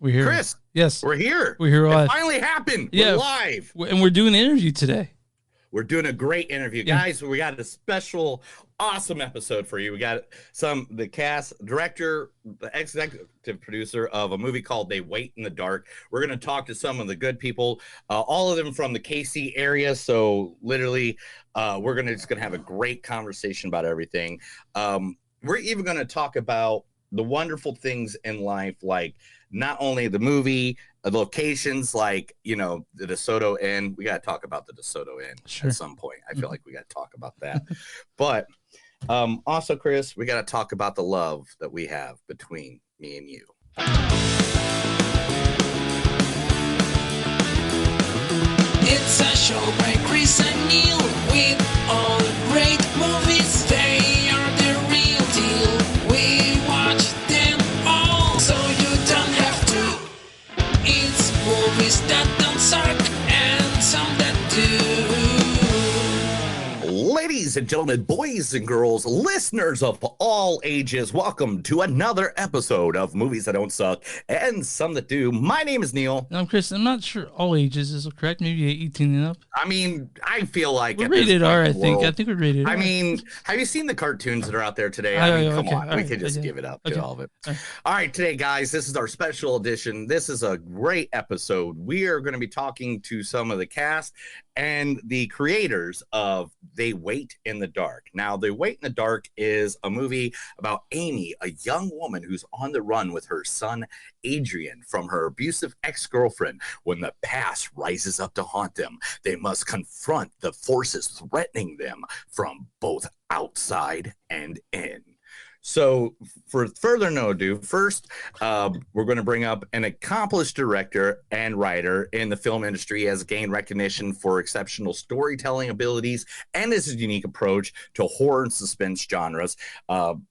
We're here. Chris. Yes. We're here. We're here live. It finally happened. Yeah. We're live. And we're doing an interview today. We're doing a great interview. Yeah. Guys, we got a special, awesome episode for you. We got the cast, director, the executive producer of a movie called They Wait in the Dark. We're going to talk to some of the good people, all of them from the KC area. So literally, we're just going to have a great conversation about everything. We're even going to talk about the wonderful things in life, like not only the movie, the locations, like, the DeSoto Inn. We got to talk about the DeSoto Inn at some point. I feel like we got to talk about that. But also, Chris, we got to talk about the love that we have between me and you. It's a show by Chris and Neil with all great movies. They are the real deal. We watch them all, so you don't have to. It's movies that don't suck and some that do. Ladies and gentlemen, boys and girls, listeners of all ages, welcome to another episode of Movies That Don't Suck and Some That Do. My name is Neil. I'm Chris. I'm not sure all ages is correct. Maybe 18 and up. I mean, I feel like we're rated R, I think. I think we're rated R. I mean, have you seen the cartoons that are out there today? Come on. We can just give it up to all of it. All right, today, guys, this is our special edition. This is a great episode. We are going to be talking to some of the cast and the creators of They Wait in the Dark. Now, They Wait in the Dark is a movie about Amy, a young woman who's on the run with her son, Adrian, from her abusive ex-girlfriend. When the past rises up to haunt them, they must confront the forces threatening them from both outside and in. So, for further no ado, first, we're going to bring up an accomplished director and writer in the film industry. He has gained recognition for exceptional storytelling abilities and his unique approach to horror and suspense genres.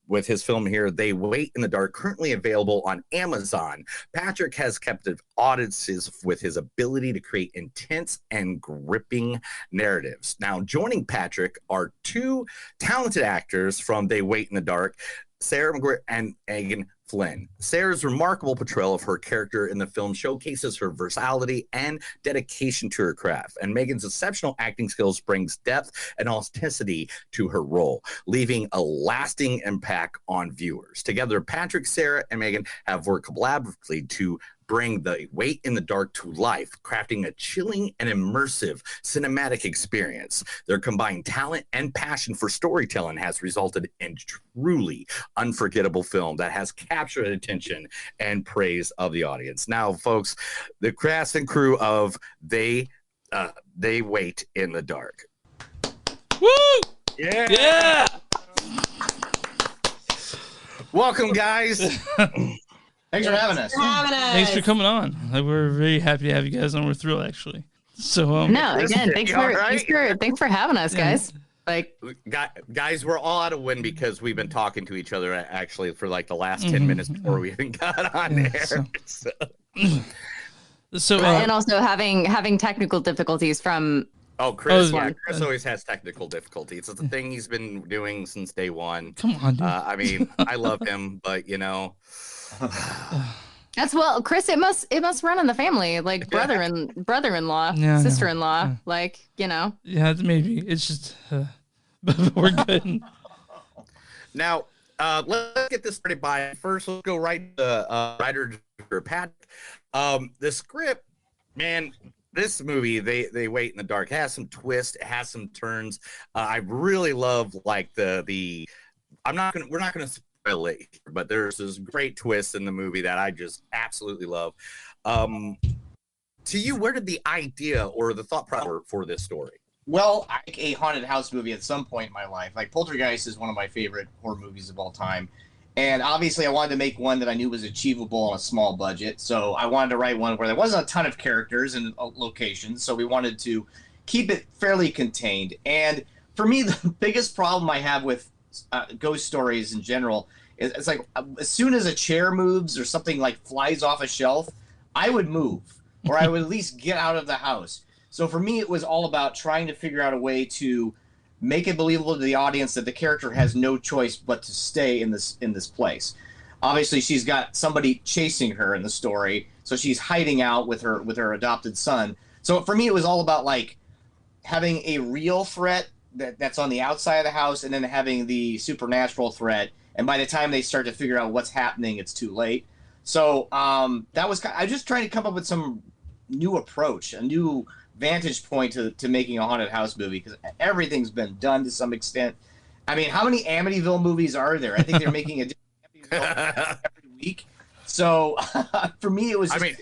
With his film here, They Wait in the Dark, currently available on Amazon, Patrick has captivated audiences with his ability to create intense and gripping narratives. Now, joining Patrick are two talented actors from They Wait in the Dark, McGuire and Meagan Flynn. Sarah's remarkable portrayal of her character in the film showcases her versatility and dedication to her craft, and Megan's exceptional acting skills brings depth and authenticity to her role, leaving a lasting impact on viewers. Together, Patrick, Sarah, and Megan have worked collaboratively to bring The Wait in the Dark to life, crafting a chilling and immersive cinematic experience. Their combined talent and passion for storytelling has resulted in truly unforgettable film that has captured attention and praise of the audience. Now, folks, the cast and crew of They Wait in the Dark. Woo! Yeah! Yeah! Welcome, guys. Thanks for having us. Thanks for coming on. We're very happy to have you guys on. We're thrilled, actually. So, no, again, thanks for having us, guys. Like, guys, we're all out of wind because we've been talking to each other actually for like the last 10 minutes before we even got on air. And also having technical difficulties from. Oh, Chris! Chris always has technical difficulties. It's a thing he's been doing since day one. Come on, dude. I mean, I love him, but Chris, it must run in the family, like brother-in-law, sister-in-law, like, Yeah, maybe. It's just, but we're good. Now, let's get this started by first. Let's go right to writer Pat. The script, man. This movie, They Wait in the Dark, has some twists, it has some turns. I really love like the. We're not gonna spoil it, but there's this great twist in the movie that I just absolutely love. To you, where did the idea or the thought process for this story? Well, I like a haunted house movie at some point in my life. Like Poltergeist is one of my favorite horror movies of all time. And obviously I wanted to make one that I knew was achievable on a small budget. So I wanted to write one where there wasn't a ton of characters and locations. So we wanted to keep it fairly contained. And for me, the biggest problem I have with ghost stories in general is it's like as soon as a chair moves or something like flies off a shelf, I would move or I would at least get out of the house. So for me, it was all about trying to figure out a way to make it believable to the audience that the character has no choice but to stay in this place. obviously she's got somebody chasing her in the story, so she's hiding out with her adopted son. So for me, it was all about like having a real threat that's on the outside of the house, and then having the supernatural threat. And by the time they start to figure out what's happening, it's too late. So that was I was just trying to come up with some new approach, a new vantage point to making a haunted house movie, because everything's been done to some extent. I mean, how many Amityville movies are there? I think they're making a different Amityville every week. So for me, it was just,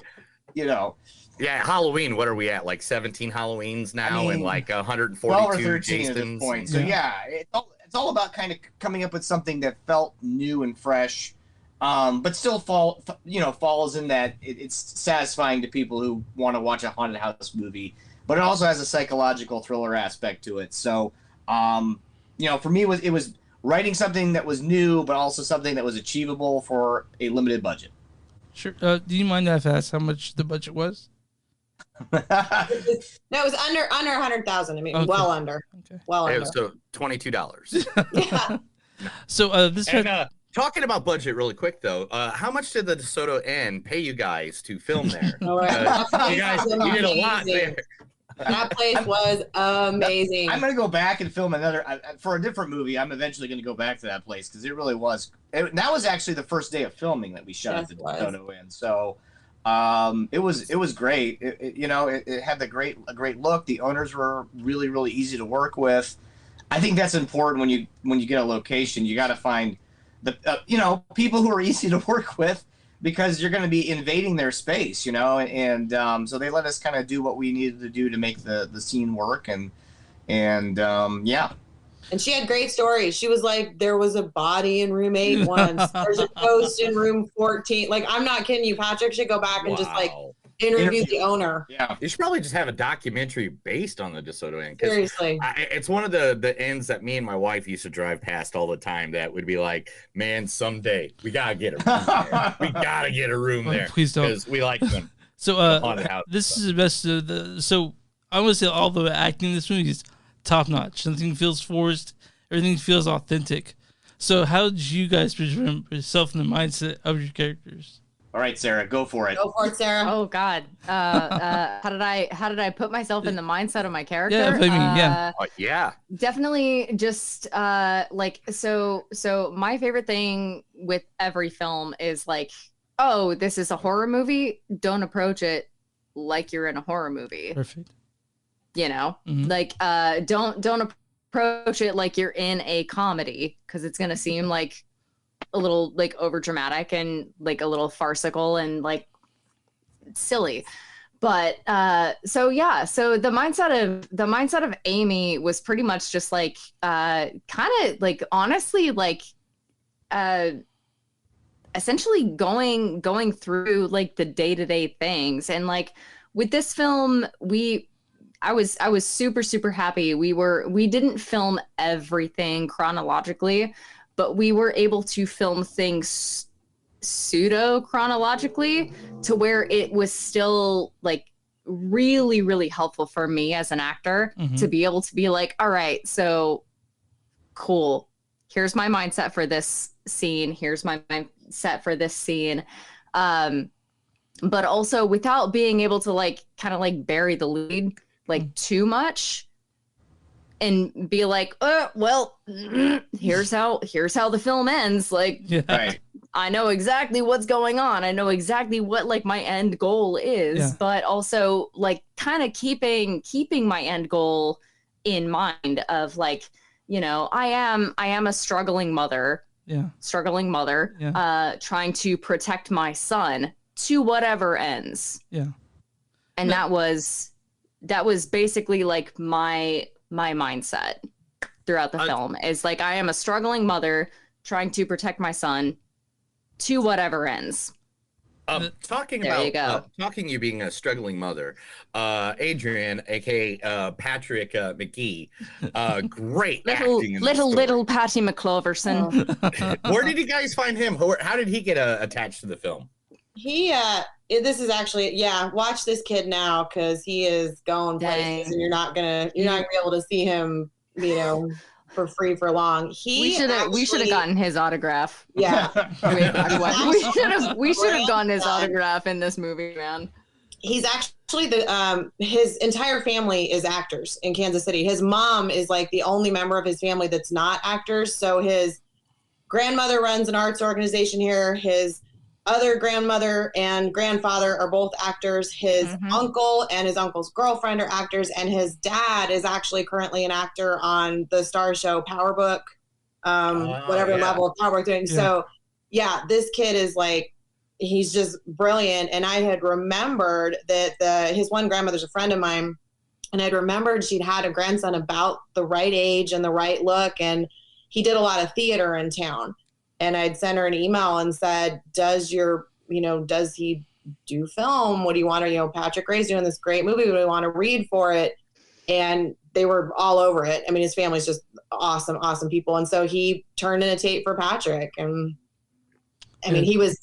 Yeah, Halloween, what are we at? Like 17 Halloweens now, and like 142 Jasons at this point. So it's all about kind of coming up with something that felt new and fresh, but still falls in that it's satisfying to people who want to watch a haunted house movie, but it also has a psychological thriller aspect to it. So, for me, it was writing something that was new, but also something that was achievable for a limited budget. Sure. Do you mind if I ask how much the budget was? No, it was under 100,000. I mean, okay. Well under. Okay. Well under. So $22. Yeah. So talking about budget really quick though, how much did the DeSoto Inn pay you guys to film there? You did a lot there. That place was amazing. I'm going to go back and film another for a different movie. I'm eventually going to go back to that place because it really was. That was actually the first day of filming that we shot at the DeSoto Inn. So it was great. It had a great look. The owners were really, really easy to work with. I think that's important when you get a location. You got to find the people who are easy to work with, because you're going to be invading their space, and so they let us kind of do what we needed to do to make the scene work, and yeah. And she had great stories. She was like, there was a body in room 8 once. There's a ghost in room 14. Like, I'm not kidding you. Patrick should go back and just like interview the owner. Yeah, you should probably just have a documentary based on the DeSoto Inn. Seriously, it's one of the inns that me and my wife used to drive past all the time. That would be like, man, someday we gotta get a room there. We gotta get a room there. Please don't, because we like them. So this is the best of the. So I want to say all the acting in this movie is top notch. Nothing feels forced. Everything feels authentic. So how did you guys present yourself in the mindset of your characters? All right, Sarah, go for it. Go for it, Sarah. Oh God, how did I put myself in the mindset of my character? Yeah, definitely. Just so my favorite thing with every film is like, oh, this is a horror movie. Don't approach it like you're in a horror movie. Perfect. Like don't approach it like you're in a comedy, because it's gonna seem like a little like over dramatic and like a little farcical and like silly. But so the mindset of Amy was pretty much just like kind of like honestly like essentially going through like the day-to-day things. And like with this film, I was super, super happy. We didn't film everything chronologically, but we were able to film things pseudo chronologically to where it was still like really, really helpful for me as an actor to be able to be like, all right, so cool. Here's my mindset for this scene. Here's my mindset for this scene. But also without being able to like kind of like bury the lead like too much and be like, well, here's how the film ends. Like, right. I know exactly what's going on. I know exactly what like my end goal is, but also like kind of keeping my end goal in mind of like, I am a struggling mother, trying to protect my son to whatever ends. Yeah. And that was basically like my mindset throughout the film is like, I am a struggling mother trying to protect my son to whatever ends. Talking you being a struggling mother, Adrian, aka Patrick McGee, great acting in little Patty McCloverson. Where did you guys find him? How did he get attached to the film? He this is actually watch this kid now, because he is going places and you're not gonna be able to see him for free for long. We should have gotten his autograph. Yeah. we should have gotten his autograph in this movie, man. He's actually his entire family is actors in Kansas City. His mom is like the only member of his family that's not actors. So his grandmother runs an arts organization here. His other grandmother and grandfather are both actors. His uncle and his uncle's girlfriend are actors, and his dad is actually currently an actor on the star show Power Book, whatever level of Power Book doing. Yeah. So yeah, this kid is like, he's just brilliant. And I had remembered that his one grandmother's a friend of mine, and I'd remembered she'd had a grandson about the right age and the right look, and he did a lot of theater in town. And I'd sent her an email and said, does he do film? What do you want to, Patrick Ray's doing this great movie. We want to read for it. And they were all over it. I mean, his family's just awesome, awesome people. And so he turned in a tape for Patrick. And I mean,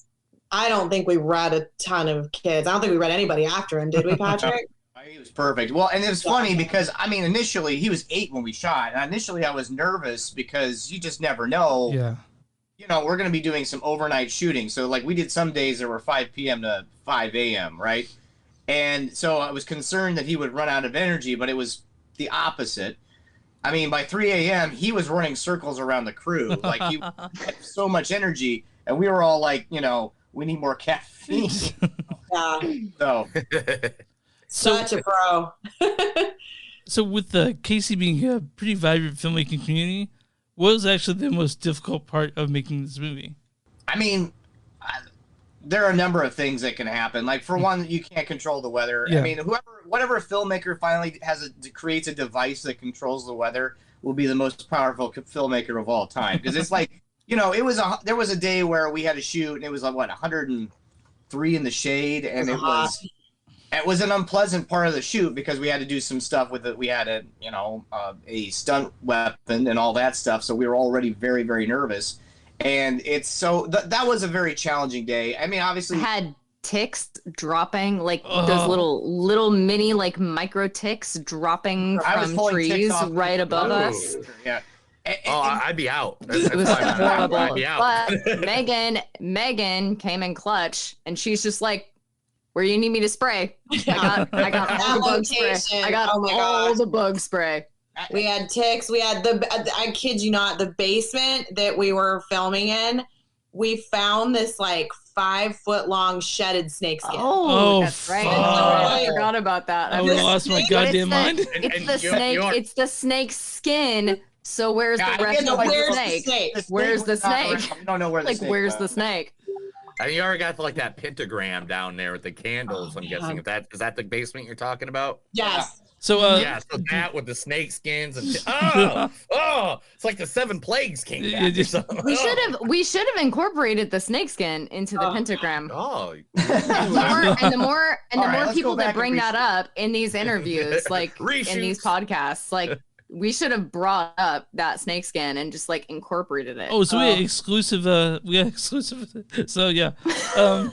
I don't think we read a ton of kids. I don't think we read anybody after him. Did we, Patrick? He was perfect. Well, and it was funny because, I mean, initially he was 8 when we shot. And initially I was nervous because you just never know. Yeah. We're going to be doing some overnight shooting. So, like, we did some days that were 5 p.m. to 5 a.m., right? And so I was concerned that he would run out of energy, but it was the opposite. I mean, by 3 a.m., he was running circles around the crew. Like, he had so much energy, and we were all like, we need more caffeine. Yeah. Such a pro. So with Casey being a pretty vibrant filmmaking community, what was actually the most difficult part of making this movie? I mean, there are a number of things that can happen. Like, for one, you can't control the weather. Yeah. I mean, whatever filmmaker finally creates a device that controls the weather will be the most powerful filmmaker of all time. Because it's like, there was a day where we had to shoot, and it was like 103 in the shade, and it was an unpleasant part of the shoot because we had to do some stuff with it. We had a stunt weapon and all that stuff, so we were already very, very nervous. And that was a very challenging day. I mean, obviously, had ticks dropping, like those little mini micro ticks dropping from trees right above us. Yeah. I'd be out. It was horrible. I'd be out. But Megan came in clutch, and she's just like, where do you need me to spray? I got all the bug spray. I got all the bug spray. We had ticks. We had I kid you not, the basement that we were filming in, we found this 5-foot-long shedded snake skin. Oh, that's right. I forgot about that. I lost my goddamn mind. It's the snake skin. So where's the rest of the snake? Where's the snake? I don't know where the snake. Where's the snake? And you already got that pentagram down there with the candles. I'm guessing is that the basement you're talking about? Yes. So so that with the snake skins and it's like the 7 plagues came back. We should have incorporated the snake skin into the pentagram. Oh. And the more people that bring that up in these interviews, in these podcasts, we should have brought up that snake skin and just incorporated it. Oh, so we had exclusive. So yeah. So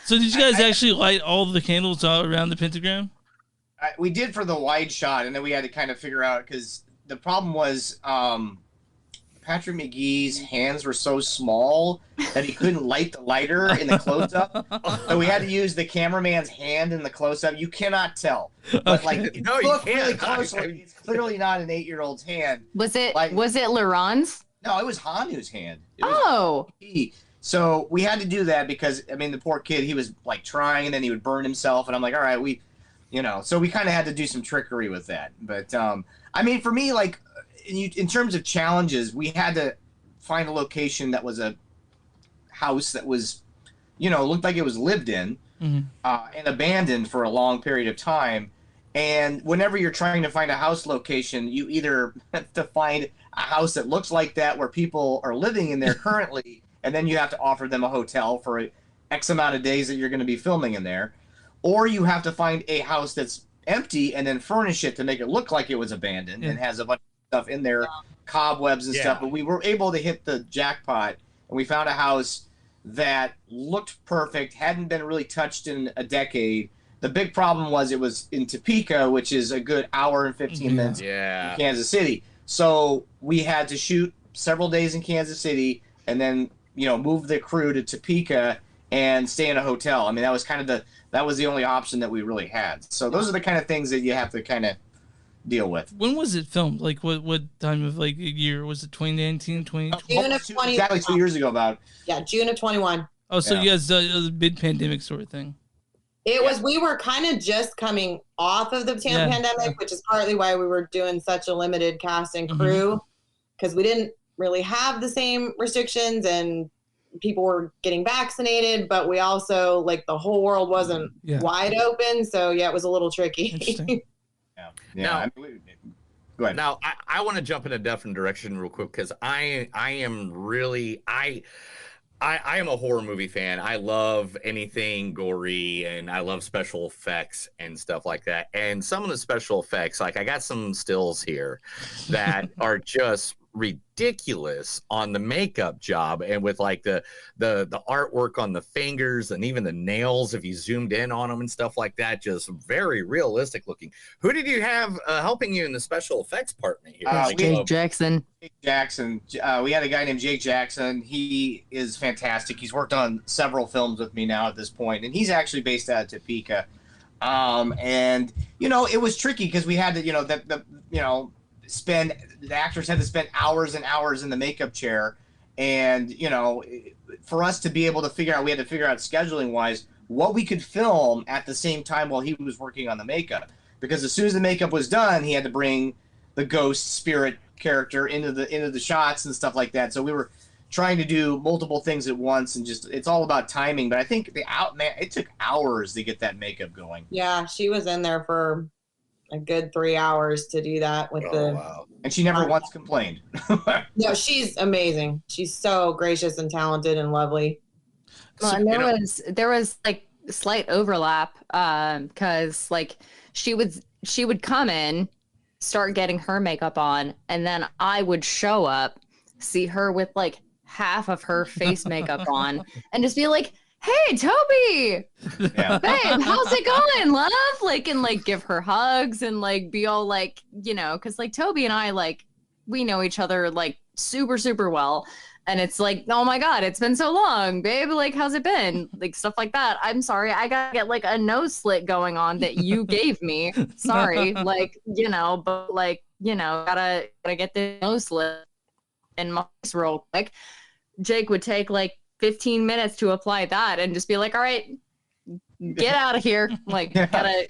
did you guys actually light all the candles all around the pentagram? We did for the wide shot, and then we had to kind of figure out, because the problem was Patrick McGee's hands were so small that he couldn't light the lighter in the close-up. So we had to use the cameraman's hand in the close-up. You cannot tell. But you look really closely, it's clearly not an 8-year-old's hand. Was it Laron's? No, it was Hanu's hand. So we had to do that because, I mean, the poor kid, he was trying, and then he would burn himself, and I'm like, all right, so we kind of had to do some trickery with that. But I mean, for me, in terms of challenges, we had to find a location that was a house that was, looked like it was lived in and abandoned for a long period of time. And whenever you're trying to find a house location, you either have to find a house that looks like that where people are living in there currently, and then you have to offer them a hotel for X amount of days that you're going to be filming in there, or you have to find a house that's empty and then furnish it to make it look like it was abandoned and has a bunch of stuff in there, cobwebs and stuff. But we were able to hit the jackpot, and we found a house that looked perfect, hadn't been really touched in a decade. The big problem was it was in Topeka, which is a good hour and 15 minutes from Kansas City. So we had to shoot several days in Kansas City and then, move the crew to Topeka and stay in a hotel. I mean, that was kind of that was the only option that we really had. So those are the kind of things that you have to kind of deal with. When was it filmed? Like what time of year? Was it 2019, 2020? June of 20. Exactly 2 years ago about. Yeah, June of 21. Oh, so you guys, it was a mid-pandemic sort of thing. It was, we were kind of just coming off of the pandemic, which is partly why we were doing such a limited cast and crew, because we didn't really have the same restrictions and people were getting vaccinated, but we also, the whole world wasn't wide open. So, it was a little tricky. Now, go ahead. Now, I want to jump in a different direction real quick because I am really I am a horror movie fan. I love anything gory and I love special effects and stuff like that. And some of the special effects, I got some stills here that are just ridiculous on the makeup job and with the artwork on the fingers and even the nails if you zoomed in on them and stuff like that, just very realistic looking. Who did you have helping you in the special effects department here? Jake Jackson. We had a guy named Jake Jackson. He is fantastic. He's worked on several films with me now at this point, and he's actually based out of Topeka. And it was tricky because we had to the actors had to spend hours and hours in the makeup chair, and for us to be able to figure out, we had to figure out scheduling wise what we could film at the same time while he was working on the makeup, because as soon as the makeup was done he had to bring the ghost spirit character into the shots and stuff like that. So we were trying to do multiple things at once, and just it's all about timing. But I think it took hours to get that makeup going. Yeah, she was in there for a good 3 hours to do that with wow. And she never once complained. No, she's amazing. She's so gracious and talented and lovely. Well, and there was slight overlap because she would come in, start getting her makeup on, and then I would show up, see her with half of her face makeup on, and just be like, "Hey, Toby, babe, how's it going, love?" And give her hugs and be all because Toby and I we know each other super, super well. And it's oh my God, it's been so long, babe. How's it been? Stuff like that. I'm sorry, I gotta get a nose slit going on that you gave me. Sorry, but gotta get the nose slit in my face real quick. Jake would take 15 minutes to apply that and just be all right, get out of here. Gotta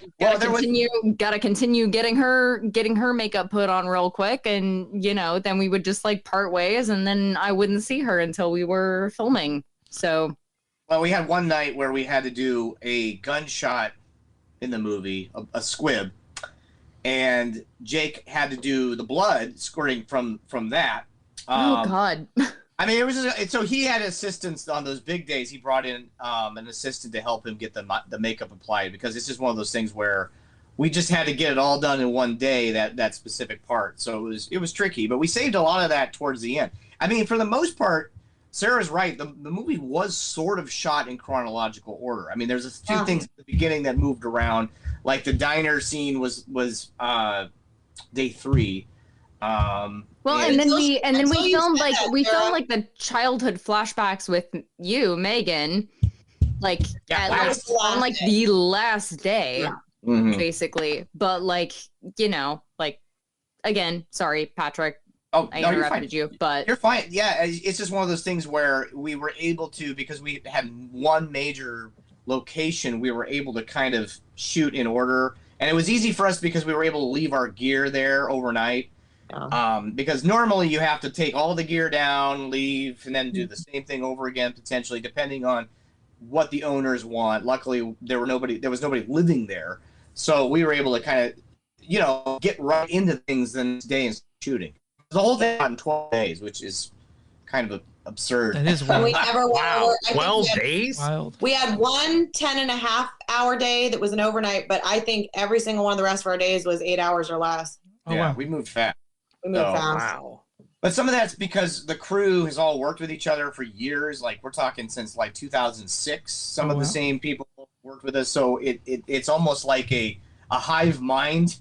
continue getting her makeup put on real quick. And, then we would just part ways, and then I wouldn't see her until we were filming. So. Well, we had one night where we had to do a gunshot in the movie, a squib, and Jake had to do the blood squirting from that. Oh God. I mean, it was so he had assistants on those big days. He brought in an assistant to help him get the makeup applied, because it's just one of those things where we just had to get it all done in one day, that specific part. So it was tricky, but we saved a lot of that towards the end. I mean, for the most part, Sarah's right. The movie was sort of shot in chronological order. I mean, there's a few things at the beginning that moved around, like the diner scene was day 3. And then we filmed filmed the childhood flashbacks with you, Meagan, on the last day, basically. But again, sorry, Patrick. Oh, I interrupted you, but you're fine. Yeah, it's just one of those things where we were able to, because we had one major location, we were able to kind of shoot in order, and it was easy for us because we were able to leave our gear there overnight. Because normally you have to take all the gear down, leave, and then do the same thing over again, potentially, depending on what the owners want. Luckily, there was nobody living there, so we were able to kind of, get right into things the next day and shooting. The whole thing in 12 days, which is kind of absurd. That is wild. We never wow, 12 days? Wild. We had one 10.5-hour day that was an overnight, but I think every single one of the rest of our days was 8 hours or less. Oh, wow. We moved fast. Wow. But some of that's because the crew has all worked with each other for years. We're talking since 2006. Some of the same people worked with us. So it's almost like a hive mind,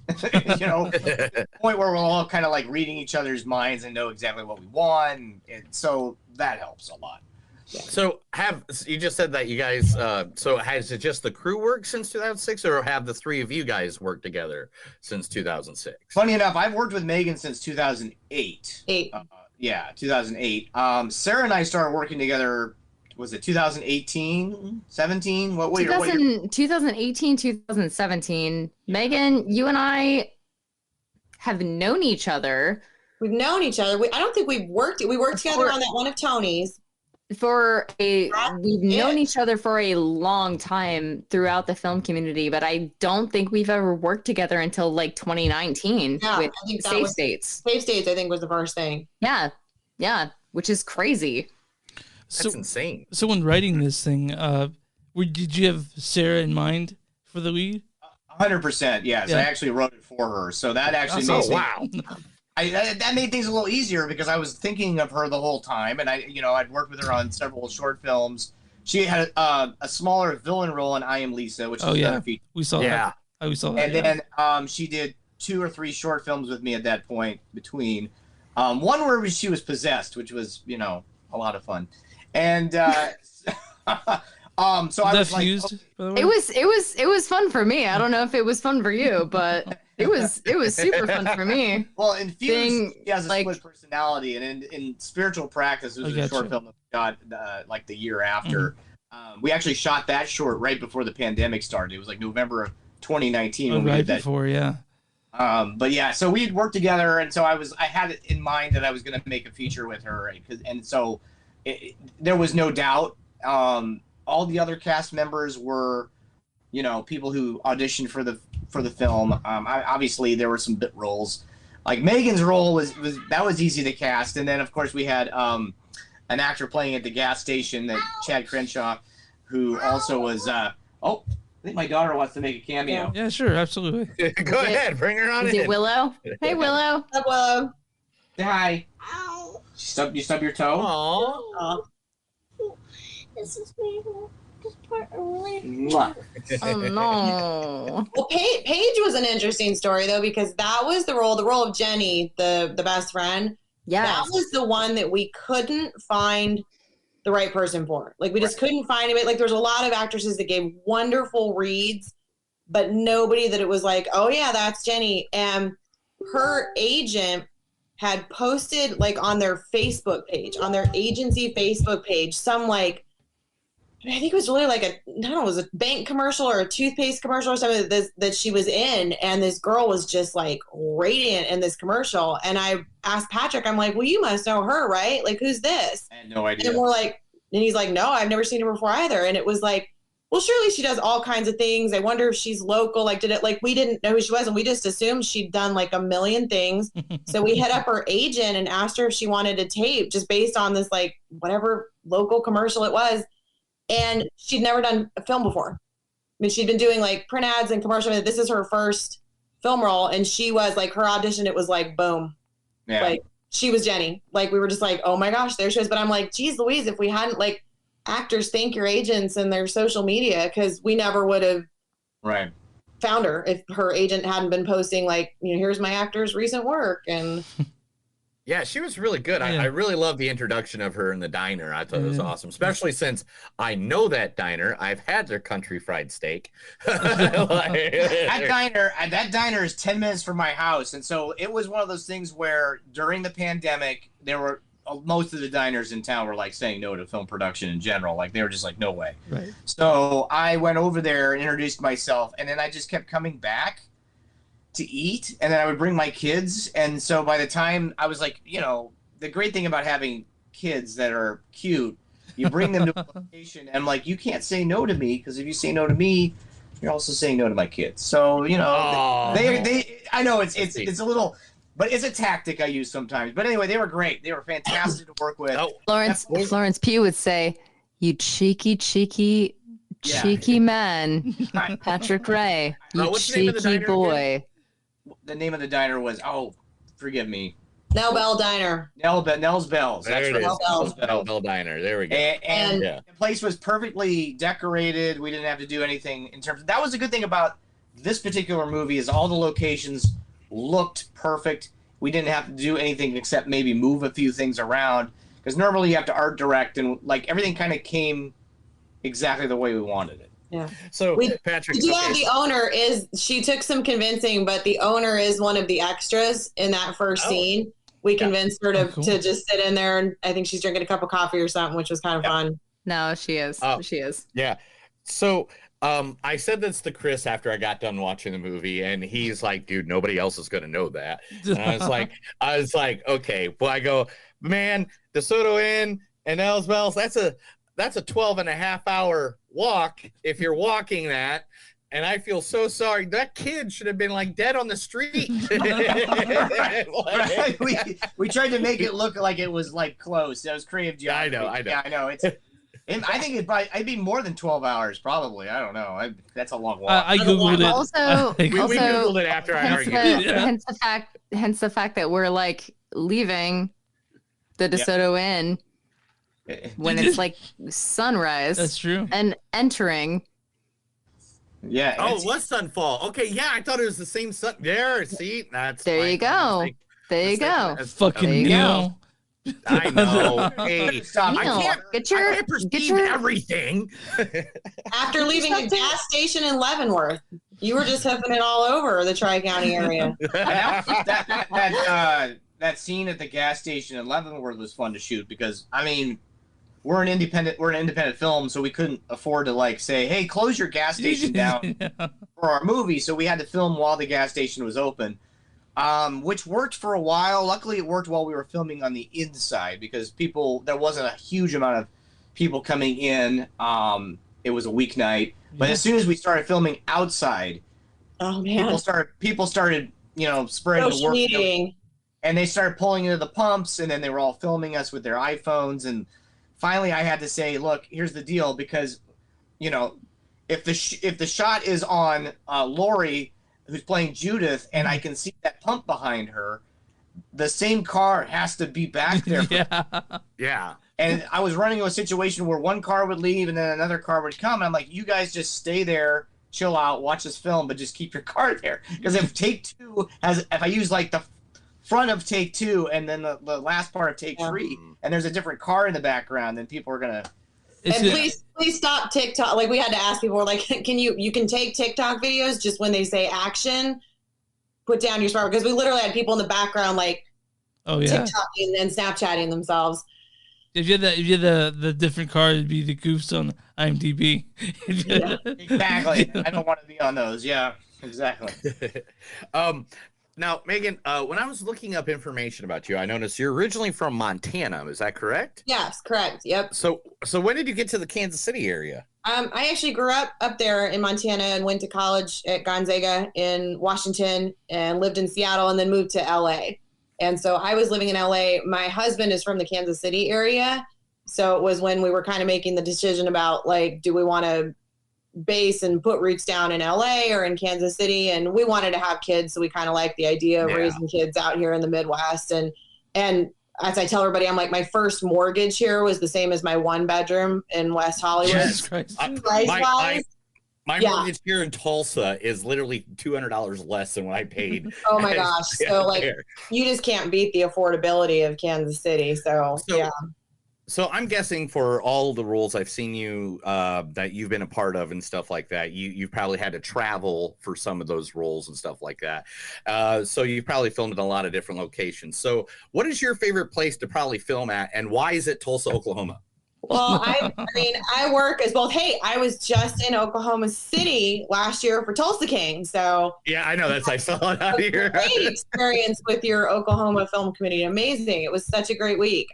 you know, point where we're all kind of like reading each other's minds and know exactly what we want. And so that helps a lot. So you just said that you guys, so has it just the crew worked since 2006 or have the three of you guys worked together since 2006? Funny enough, I've worked with Meagan since 2008. 2008. Sarah and I started working together, was it 2018, 17? What year? 2018, 2017. Meagan, you and I have known each other. We've known each other. I don't think we worked together on that one of Tony's. We've known each other for a long time throughout the film community, but I don't think we've ever worked together until like 2019 with Safe States. Safe States, I think, was the first thing. Yeah, which is crazy. That's insane. So when writing this thing, did you have Sarah in mind for the lead? 100%, yes. Yeah. I actually wrote it for her, so that actually that made things a little easier because I was thinking of her the whole time, and I'd worked with her on several short films. She had a smaller villain role in I Am Lisa, which is we saw that. We saw that. And then she did 2 or 3 short films with me at that point between. One where she was possessed, which was a lot of fun, and so I was like, it was fun for me. I don't know if it was fun for you, but it was super fun for me. Well, in Fuse, he has a split personality, and in Spiritual Practice, it was a short film that we got like the year after. We actually shot that short right before the pandemic started. It was like November of 2019 when we did that. Before, yeah. But yeah, so we had worked together, and so I had it in mind that I was going to make a feature with her, and so there was no doubt. All the other cast members were, people who auditioned for the film. Obviously, there were some bit roles. Like Megan's role was easy to cast, and then of course we had an actor playing at the gas station, that Chad Crenshaw, who also was. I think my daughter wants to make a cameo. Yeah, sure, absolutely. Go ahead, bring her on in. Is it Willow? Hey, Willow. Hi, Willow. Say hi. Ow. You stub your toe? Aww. This is me. This part really. Oh no. Well, Paige was an interesting story though, because that was the role of Jenny, the best friend. Yeah. That was the one that we couldn't find the right person for. Like we just couldn't find anybody. Like there's a lot of actresses that gave wonderful reads, but nobody that it was like, oh yeah, that's Jenny. And her agent had posted like on their Facebook page, on their agency Facebook page, some like, I think it was really like it was a bank commercial or a toothpaste commercial or something that she was in. And this girl was just like radiant in this commercial. And I asked Patrick, I'm like, well, you must know her, right? Like, who's this? I had no idea. And we're like, and he's like, no, I've never seen her before either. And it was like, well, surely she does all kinds of things. I wonder if she's local. Like, we didn't know who she was. And we just assumed she'd done like a million things. So we hit up her agent and asked her if she wanted to tape just based on this, like whatever local commercial it was. And she'd never done a film before. I mean, she'd been doing like print ads and commercials. This is her first film role. And she was like, her audition, it was like, boom. Yeah. Like she was Jenny. Like we were just like, oh my gosh, there she is. But I'm like, geez Louise, if we hadn't like actors thank your agents and their social media, because we never would have found her if her agent hadn't been posting like, here's my actor's recent work. And yeah, she was really good. I really love the introduction of her in the diner. I thought it was awesome, especially since I know that diner. I've had their country fried steak. That diner is 10 minutes from my house. And so it was one of those things where during the pandemic, most of the diners in town were like saying no to film production in general. Like they were just like, no way. Right. So I went over there and introduced myself, and then I just kept coming back to eat, and then I would bring my kids. And so by the time I was like, the great thing about having kids that are cute, you bring them to a location, and I'm like, you can't say no to me, because if you say no to me, you're also saying no to my kids. So they I know it's a little, but it's a tactic I use sometimes. But anyway, they were great. They were fantastic to work with. Florence Pugh would say, you cheeky man, Patrick Ray, you cheeky boy. The name of the diner was, forgive me, Nell Bell Diner. Nell's Bells. That's right. Nell's Bell Diner. There we go. And the place was perfectly decorated. We didn't have to do anything in terms of, that was a good thing about this particular movie is all the locations looked perfect. We didn't have to do anything except maybe move a few things around, because normally you have to art direct, and like everything kind of came exactly the way we wanted it. Yeah. So Patrick, the owner she took some convincing, but the owner is one of the extras in that first scene. We convinced her to just sit in there, and I think she's drinking a cup of coffee or something, which was kind of fun. No, she is. She is. Yeah. So I said this to Chris after I got done watching the movie, and he's like, dude, nobody else is going to know that. And I was like, okay. Well, I go, man, DeSoto Inn and Ells Bells, that's a 12 and a half hour walk if you're walking that. And I feel so sorry. That kid should have been like dead on the street. we tried to make it look like it was like close. That was creative geography. I know. Yeah, I know. I think it'd be more than 12 hours, probably. I don't know. That's a long walk. I googled it. Also, we googled it after I argued. Hence the fact that we're like leaving the DeSoto Inn when it's like sunrise. That's true. And entering. Yeah. Oh, it was sunfall. Okay, yeah, I thought it was the same sun. There, see, there you go. There you go. Fucking Neil. I know. Hey, stop. I can't perceive everything. After leaving a gas station in Leavenworth, you were just hoofing it all over the Tri-County area. That scene at the gas station in Leavenworth was fun to shoot because, I mean, we're an independent film, so we couldn't afford to like say, hey, close your gas station down for our movie. So we had to film while the gas station was open. Which worked for a while. Luckily, it worked while we were filming on the inside because there wasn't a huge amount of people coming in. It was a weeknight, but as soon as we started filming outside, oh man, people started, spreading the work, and they started pulling into the pumps, and then they were all filming us with their iPhones, and finally, I had to say, look, here's the deal, because, if the shot is on Lori, who's playing Judith, and I can see that pump behind her, the same car has to be back there. Yeah. And I was running into a situation where one car would leave and then another car would come. And I'm like, you guys just stay there, chill out, watch this film, but just keep your car there. Because if take two if I use like the front of take two and then the last part of take three, and there's a different car in the background, then people are going to. And please stop TikTok. Like we had to ask people, like, you can take TikTok videos just when they say action, put down your smartphone, because we literally had people in the background like TikToking and Snapchatting themselves. If you had the different car, it'd be the goofs on IMDb. Yeah, exactly. I don't want to be on those. Yeah, exactly. Now, Meagan, when I was looking up information about you, I noticed you're originally from Montana. Is that correct? Yes, correct. Yep. So when did you get to the Kansas City area? I actually grew up there in Montana and went to college at Gonzaga in Washington and lived in Seattle and then moved to LA. And so I was living in LA. My husband is from the Kansas City area. So it was when we were kind of making the decision about, like, do we want to base and put roots down in LA or in Kansas City? And we wanted to have kids. So we kind of liked the idea of raising kids out here in the Midwest. And as I tell everybody, I'm like, my first mortgage here was the same as my one bedroom in West Hollywood. Jesus Christ. My mortgage here in Tulsa is literally $200 less than what I paid. Oh my gosh. So like you just can't beat the affordability of Kansas City. So yeah. So I'm guessing for all the roles I've seen you that you've been a part of and stuff like that, you've probably had to travel for some of those roles and stuff like that. So you've probably filmed in a lot of different locations. So what is your favorite place to probably film at, and why is it Tulsa, Oklahoma? Well, I work as both. Hey, I was just in Oklahoma City last year for Tulsa King. So yeah, I know I saw it out here. Great experience with your Oklahoma film community. Amazing. It was such a great week.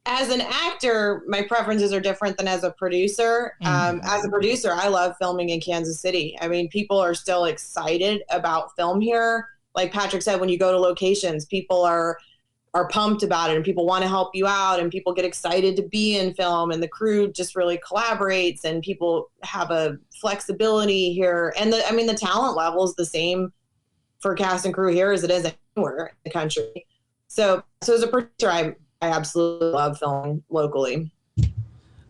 As an actor, my preferences are different than as a producer. As a producer, I love filming in Kansas City. I mean, people are still excited about film here. Like Patrick said, when you go to locations, people are pumped about it and people want to help you out and people get excited to be in film and the crew just really collaborates and people have a flexibility here. And the talent level is the same for cast and crew here as it is anywhere in the country. So as a producer, I absolutely love filming locally.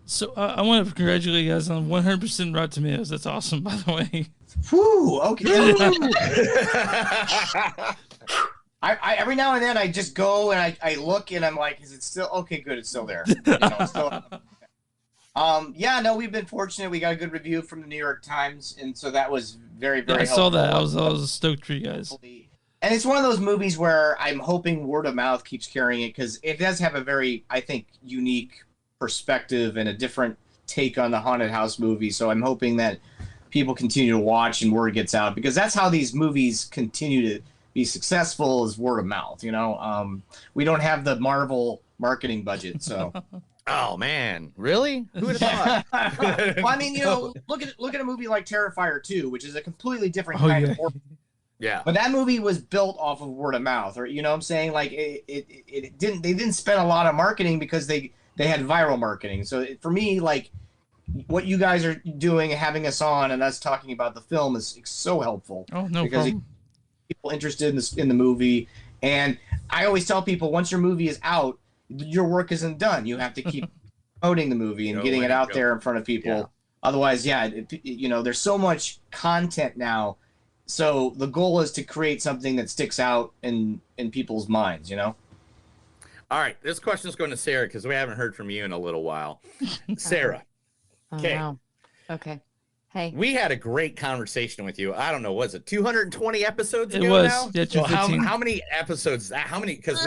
So I want to congratulate you guys on 100% Rotten Tomatoes. That's awesome, by the way. Whew, okay. I every now and then I just go and I look and I'm like, is it still okay? Good, it's still there. It's still. Yeah, no, we've been fortunate. We got a good review from the New York Times, and so that was very, very helpful. I saw that. I was stoked for you guys. And it's one of those movies where I'm hoping word of mouth keeps carrying it because it does have a very, I think, unique perspective and a different take on the haunted house movie. So I'm hoping that people continue to watch and word gets out because that's how these movies continue to be successful is word of mouth. We don't have the Marvel marketing budget, so. Oh man, really? Who would have thought? Well, I mean, look at a movie like Terrifier 2, which is a completely different kind of horror. Yeah. But that movie was built off of word of mouth, or what I'm saying? Like they didn't spend a lot of marketing because they had viral marketing. So for me, like what you guys are doing, having us on and us talking about the film is so helpful. Oh, no problem. People interested in the movie, and I always tell people once your movie is out, your work isn't done. You have to keep promoting the movie and getting it out there in front of people. Yeah. Otherwise, there's so much content now. So the goal is to create something that sticks out in people's minds, All right. This question is going to Sarah because we haven't heard from you in a little while. Sarah. Okay. Oh, no. Okay. Hey. We had a great conversation with you. I don't know, was it 220 episodes ago? It was. Now? Yeah, so how many episodes? How many? Because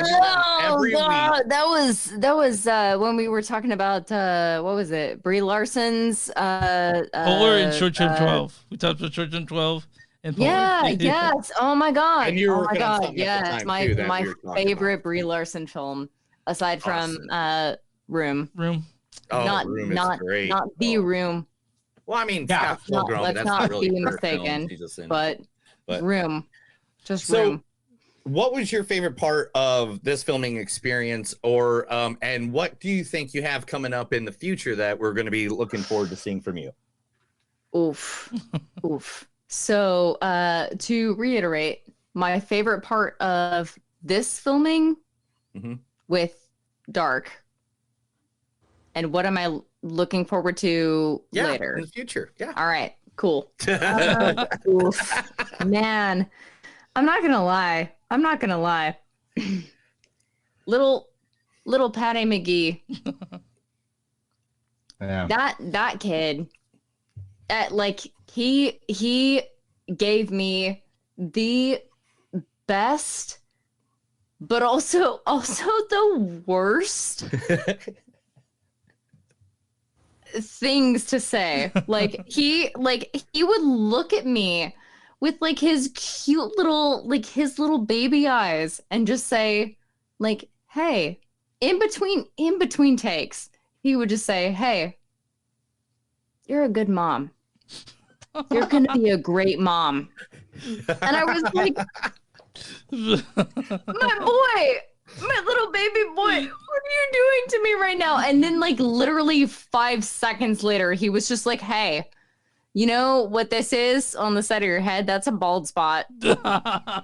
every week. That was when we were talking about what was it? Brie Larson's Polar and Short Term 12. We talked about Short Term 12 and Polar. Yeah, yes. Oh my god. And you were working on something at the time, my too, my favorite Brie Larson film aside from Room. Oh, Room is great. Not The Room. Well, I mean, let's not really be mistaken, but Room. Just Room. What was your favorite part of this filming experience, or and what do you think you have coming up in the future that we're going to be looking forward to seeing from you? Oof. So, to reiterate, my favorite part of this filming with Dark, and what am I looking forward to later in the future? Yeah. All right. Cool. Man, I'm not gonna lie. little Patty McGee. Yeah. That kid. He gave me the best, but also the worst things to say. He would look at me with his cute little his little baby eyes and just say hey, in between takes, he would just say, hey, you're a good mom. You're gonna be a great mom. And I was like, my little baby boy, what are you doing to me right now? And then literally 5 seconds later, he was just like, hey, you know what this is on the side of your head? That's a bald spot. I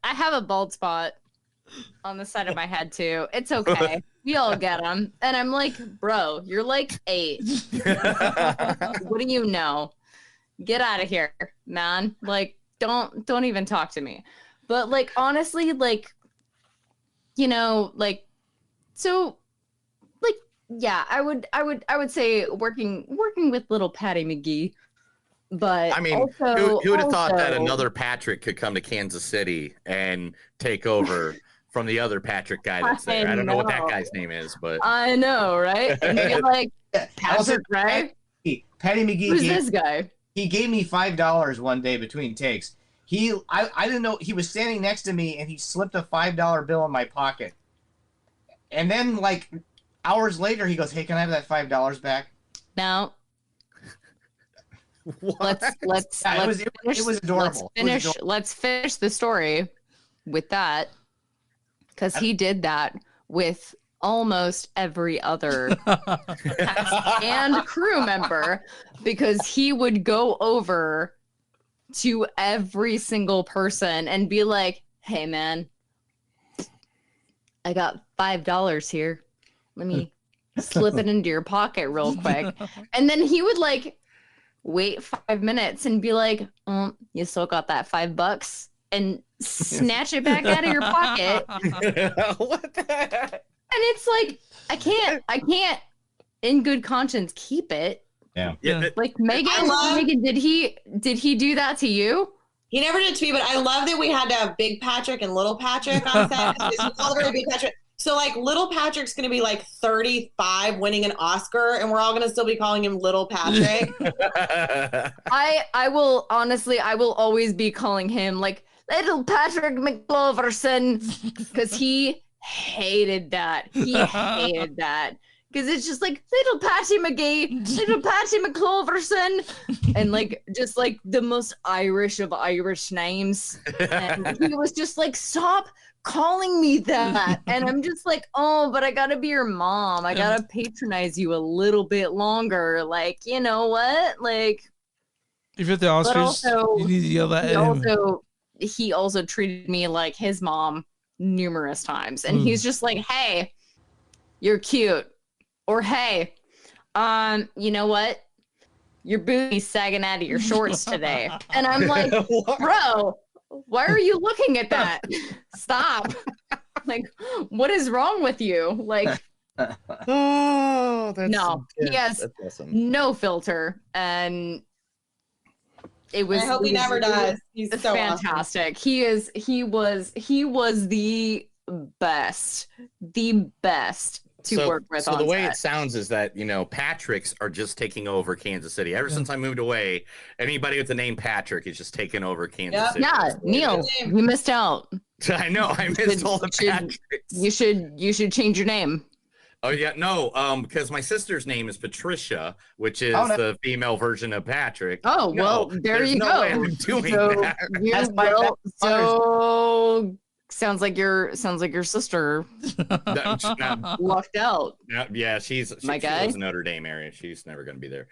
have a bald spot on the side of my head too. It's okay. We all get them. And I'm like, bro, you're 8. What do you know? Get out of here, man. Don't even talk to me. But honestly, yeah, I would say working with little Patty McGee. But I mean, who would have thought that another Patrick could come to Kansas City and take over from the other Patrick guy that's there? I don't know what that guy's name is, but I know, right? And you're Patrick, right? Patty McGee. Who's this guy? He gave me $5 one day between takes. I didn't know he was standing next to me, and he slipped a $5 bill in my pocket. And then hours later, he goes, "Hey, can I have that $5 back?" No. What? It was adorable. Let's finish the story with that, because he did that with almost every other cast and crew member, because he would go over to every single person and be like, "Hey, man, I got $5 here. Let me slip it into your pocket real quick. And then he would like wait 5 minutes and be like, you still got that $5, and snatch it back out of your pocket. What the heck? And it's like, I can't in good conscience keep it. Yeah. Like Megan, did he do that to you? He never did to me, but I love that we had to have Big Patrick and Little Patrick on set. It's all very Big Patrick. So like Little Patrick's going to be like 35 winning an Oscar, and we're all going to still be calling him Little Patrick. I will always be calling him like Little Patrick McGloverson, because he hated that. Because it's just like Little Patty McGee, Little Patty McCloverson, and like just like the most Irish of Irish names. And he was just like, stop calling me that. And I'm just like, oh, but I gotta be your mom. I gotta patronize you a little bit longer. Like, you know what? Like, if you're at the Oscars, you need to yell that at him. He also treated me like his mom numerous times. And he's just like, hey, you're cute. Or, hey, you know what? Your booty's sagging out of your shorts today. And I'm like, bro, why are you looking at that? Stop. Like, what is wrong with you? Like, oh, that's no, he has no filter. And it was. I hope he never does. He's so fantastic. Awesome. He was the best to work with. So the way set. it sounds is that, you know, Patricks are just taking over Kansas City. Ever since I moved away, anybody with the name Patrick is just taking over Kansas City. Yeah, Neil, you missed out. I know, I missed all the Patricks. You should change your name. Oh yeah, no, because my sister's name is Patricia, which is the female version of Patrick. Oh, no, well, there you go. Way I'm doing that. So sounds like your sister lucked out. Yeah, she was in Notre Dame area. She's never going to be there.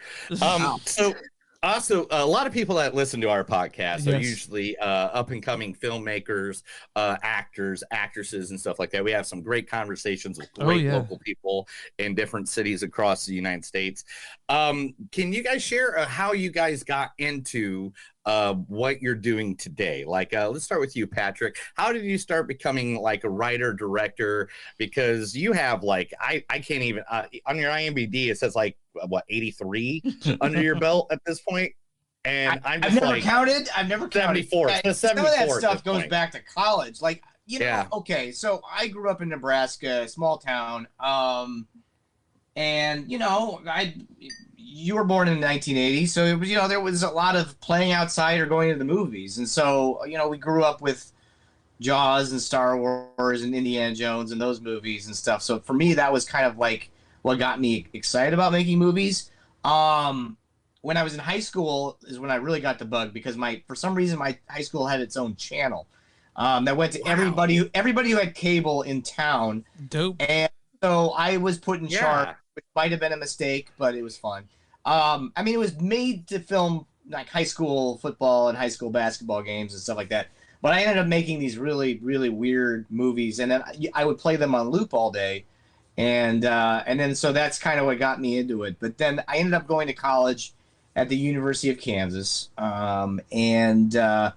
So also, a lot of people that listen to our podcast are usually up and coming filmmakers, actors, actresses, and stuff like that. We have some great conversations with great local people in different cities across the United States. Can you guys share how you guys got into what you're doing today? Like, let's start with you, Patrick. How did you start becoming like a writer, director? Because you have like, I can't even, on your IMDb, it says like, what, 83 under your belt at this point? And I've never counted. I've never counted. 74. Some of that stuff goes back to college. Like, you know, okay, so I grew up in Nebraska, small town. And, you know, you were born in 1980, so it was, you know, there was a lot of playing outside or going to the movies. And so, you know, we grew up with Jaws and Star Wars and Indiana Jones and those movies and stuff. So for me, that was kind of like what got me excited about making movies. When I was in high school is when I really got the bug, because for some reason my high school had its own channel that went to everybody who had cable in town. Dope. And so I was put in charge, which might have been a mistake, but it was fun. I mean, it was made to film like high school football and high school basketball games and stuff like that. But I ended up making these really, really weird movies, and then I would play them on loop all day. And then so that's kind of what got me into it. But then I ended up going to college at the University of Kansas, and I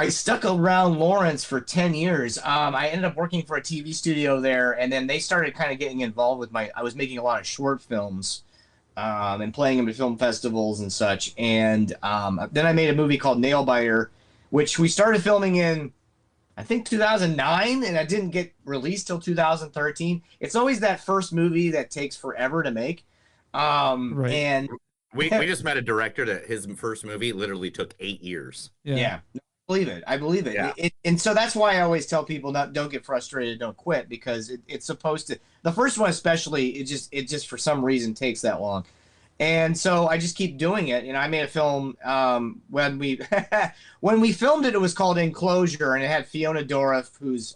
stuck around Lawrence for 10 years. I ended up working for a TV studio there, and then they started kind of getting involved with I was making a lot of short films and playing them at film festivals and such. And then I made a movie called Nailbiter, which we started filming in, I think, 2009, and it didn't get released till 2013. It's always that first movie that takes forever to make. Right. And we just met a director that his first movie literally took 8 years. Yeah. I believe it. Yeah. And so that's why I always tell people don't get frustrated, don't quit, because it's supposed to. The first one especially, it just for some reason takes that long. And so I just keep doing it. And I made a film when we filmed it. It was called Enclosure, and it had Fiona Dourif, who's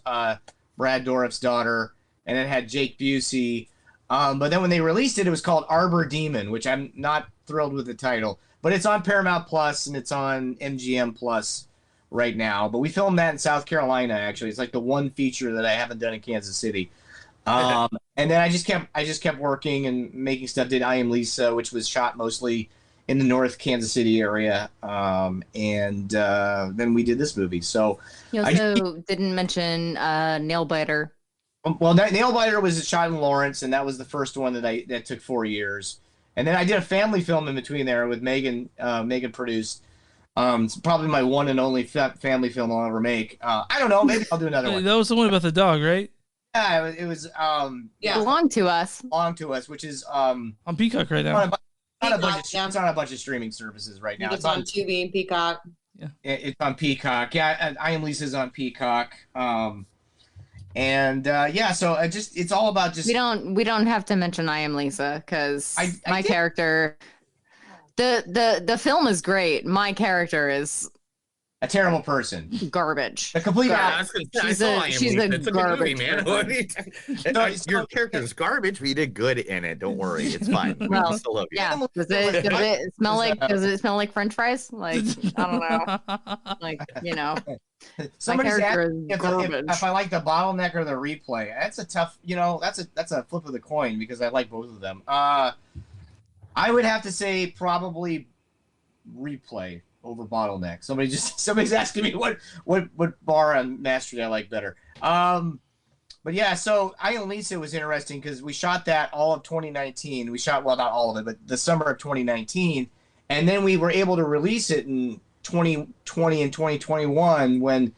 Brad Dourif's daughter, and it had Jake Busey. But then when they released it, it was called Arbor Demon, which I'm not thrilled with the title. But it's on Paramount Plus and it's on MGM Plus right now. But we filmed that in South Carolina, actually. It's like the one feature that I haven't done in Kansas City. And then I just kept working and making stuff. Did I Am Lisa, which was shot mostly in the North Kansas City area, and then we did this movie. So you also didn't mention Nailbiter. Well, Nailbiter was shot in Lawrence, and that was the first one that took 4 years. And then I did a family film in between there with Meagan. Meagan produced. It's probably my one and only family film I'll ever make. I don't know. Maybe I'll do another one. That was the one about the dog, right? Yeah, it was. Yeah, Belong to Us. Belong to Us, which is on Peacock right now. It's on a bunch of streaming services right now. It's on Tubi and Peacock. Yeah, it's on Peacock. Yeah, I Am Lisa's on Peacock. So it's all about just. We don't have to mention I Am Lisa because my character. The film is great. My character is a terrible person. Garbage. The complete. She's a garbage movie. Your character is garbage, but you did good in it. Don't worry, it's fine. Well, still love you. Yeah. Does it smell like? Does it smell like French fries? Like I don't know. Like Somebody's asking if I like the bottleneck or the replay. That's a tough. That's a flip of the coin because I like both of them. I would have to say probably replay over bottleneck. Somebody's asking me what bar on Mastery I like better. But yeah, so I Am Lisa was interesting because we shot that all of 2019. We shot, well, not all of it, but the summer of 2019, and then we were able to release it in 2020 and 2021 when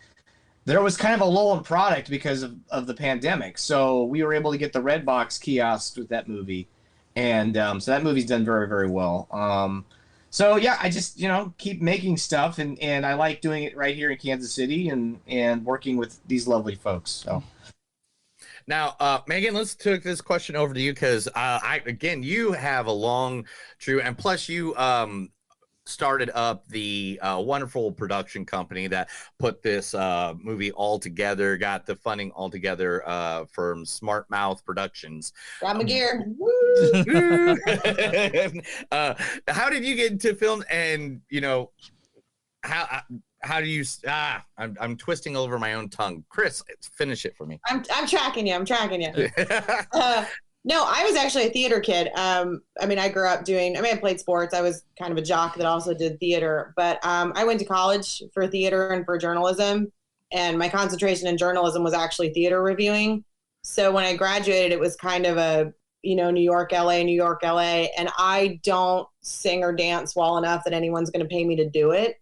there was kind of a lull in product because of the pandemic. So we were able to get the Redbox kiosks with that movie. And so that movie's done very, very well. So yeah, I just keep making stuff, and I like doing it right here in Kansas City and working with these lovely folks. So now, Meagan, let's take this question over to you because you have a long, true, and plus you started up the wonderful production company that put this movie all together, got the funding all together from Smart Mouth Productions. Got McGuire. How did you get into film, and how do you I'm twisting over my own tongue. Chris, finish it for me. I'm tracking you. No, I was actually a theater kid. I grew up I played sports. I was kind of a jock that also did theater, but I went to college for theater and for journalism, and my concentration in journalism was actually theater reviewing. So when I graduated, it was kind of a, New York, LA, and I don't sing or dance well enough that anyone's going to pay me to do it.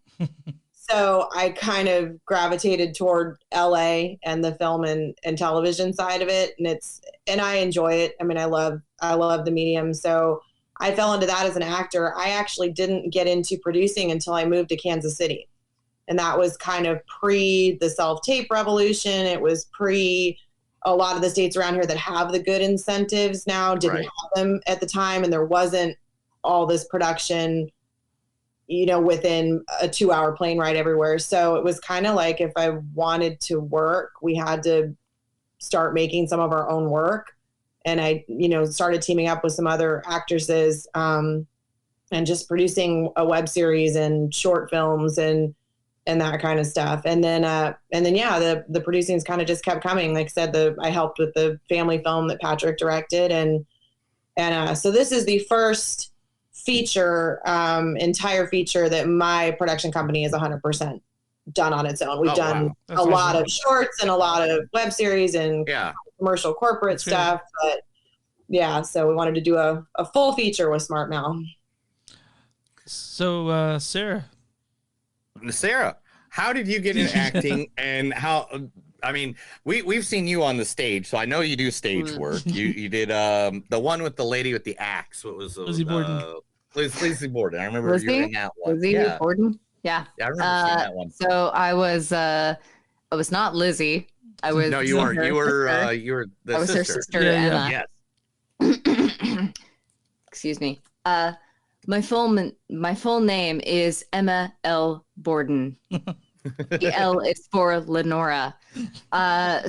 So I kind of gravitated toward LA and the film and television side of it. And I enjoy it. I love the medium. So I fell into that as an actor. I actually didn't get into producing until I moved to Kansas City. And that was kind of pre the self-tape revolution. It was pre a lot of the states around here that have the good incentives now didn't have them at the time. And there wasn't all this production within a 2-hour plane ride everywhere. So it was kind of like if I wanted to work, we had to start making some of our own work. And I, started teaming up with some other actresses and just producing a web series and short films and that kind of stuff. And then the producings kind of just kept coming. Like I said, I helped with the family film that Patrick directed. And so this is the first entire feature that my production company is 100% done on its own. We've done a lot of shorts and a lot of web series and commercial corporate stuff. But yeah, so we wanted to do a full feature with Smart Mouth. So, Sarah, how did you get into acting, and how? We've seen you on the stage, so I know you do stage work. You did the one with the lady with the axe. What was Lizzie Borden? Lizzie Borden. I remember you were in that one. Lizzie Borden. Yeah. I remember seeing that one. So I was not Lizzie. I was. No, you weren't. You were the sister. I was her sister. Yeah. Yes. Excuse me. My full name is Emma L. Borden. The L is for Lenora. Oh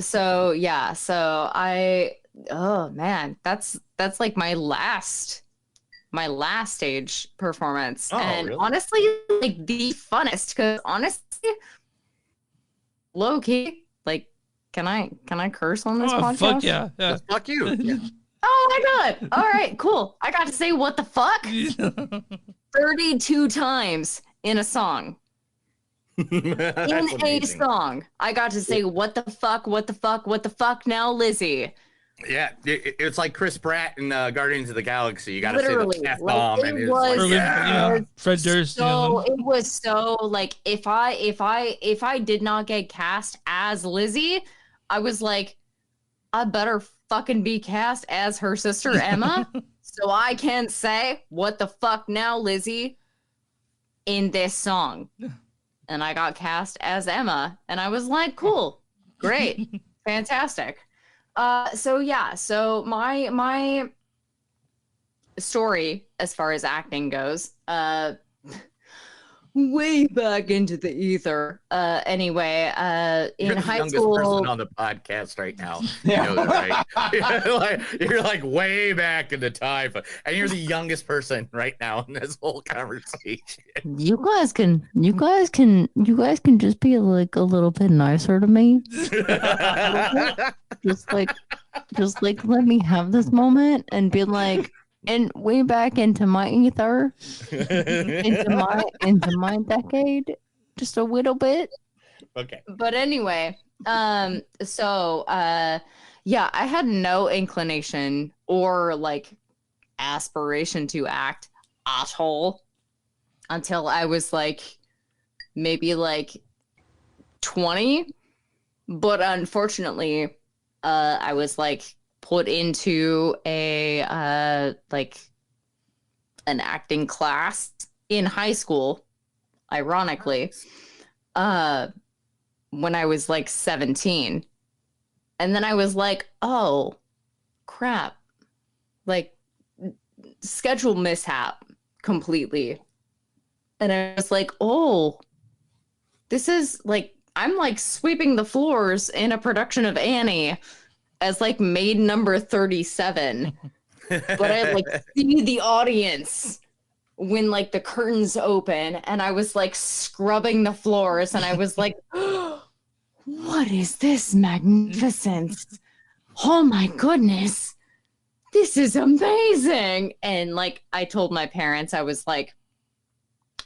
man, that's like my last stage performance. And really? Honestly, like the funnest, because honestly, low key, like Can I curse on this podcast? Fuck yeah. Fuck you. Yeah. Oh my god. All right, cool. I got to say what the fuck 32 times in a song. In a song. I got to say what the fuck now, Lizzie. Yeah, it's like Chris Pratt in Guardians of the Galaxy. You got to say the F-bomb, like, and it was Fred Durst. So it was so like if I did not get cast as Lizzie, I was like, I better fucking be cast as her sister Emma, so I can say what the fuck now, Lizzie, in this song. And I got cast as Emma, and I was like, cool, great, fantastic. So my story as far as acting goes, way back into the ether. Anyway, in you're the high youngest school, person on the podcast right now. You know that, right? you're like way back in the time, and you're the youngest person right now in this whole conversation. You guys can just be like a little bit nicer to me. just like let me have this moment and be like, and way back into my ether, into my decade, just a little bit. Okay. But anyway, yeah, I had no inclination or like aspiration to act at all until I was like maybe like 20. But unfortunately, I was like put into a like an acting class in high school, ironically, when I was like 17. And then I was like, oh crap, like schedule mishap completely. And I was like, oh, this is like, I'm like sweeping the floors in a production of Annie as like maid number 37. But I like see the audience when like the curtains open, and I was like scrubbing the floors, and I was like, oh, what is this magnificence? Oh my goodness, this is amazing. And like I told my parents, I was like,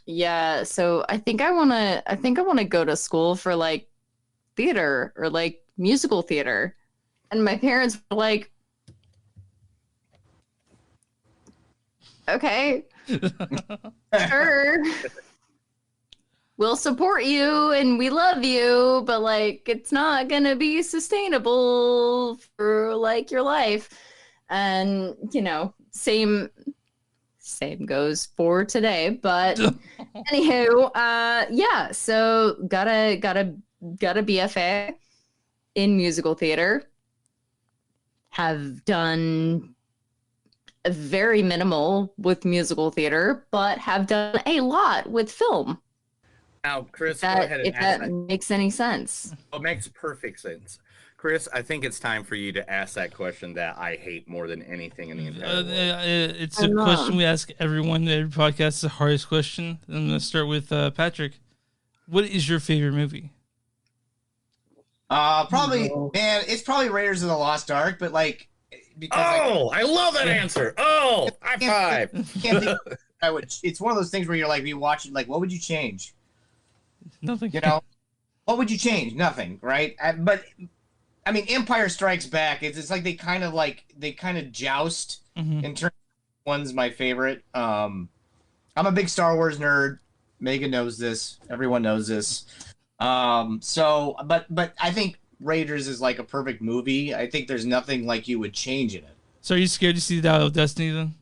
yeah, so I think I want to go to school for like theater or like musical theater. And my parents were like, okay, sure. We'll support you and we love you, but like it's not gonna be sustainable for like your life. And you know, same goes for today. But anywho, yeah, so got a BFA in musical theater. Have done very minimal with musical theater, but have done a lot with film. Now, Chris, go ahead and if that makes any sense. It makes perfect sense. Chris, I think it's time for you to ask that question that I hate more than anything in the entire world. It's a question we ask everyone. Every podcast is the hardest question. I'm going to start with Patrick. What is your favorite movie? Probably, man, it's probably Raiders of the Lost Ark, but like, because I love that answer. Oh, high five. Can't think I would. It's one of those things where you're like, you watch it, like, what would you change? Nothing. You know, what would you change? Nothing, right? But I mean, Empire Strikes Back. It's like they kind of joust in terms of one's my favorite. I'm a big Star Wars nerd. Meagan knows this. Everyone knows this. But I think Raiders is like a perfect movie. I think there's nothing like you would change in it. So are you scared to see Dial of Destiny then?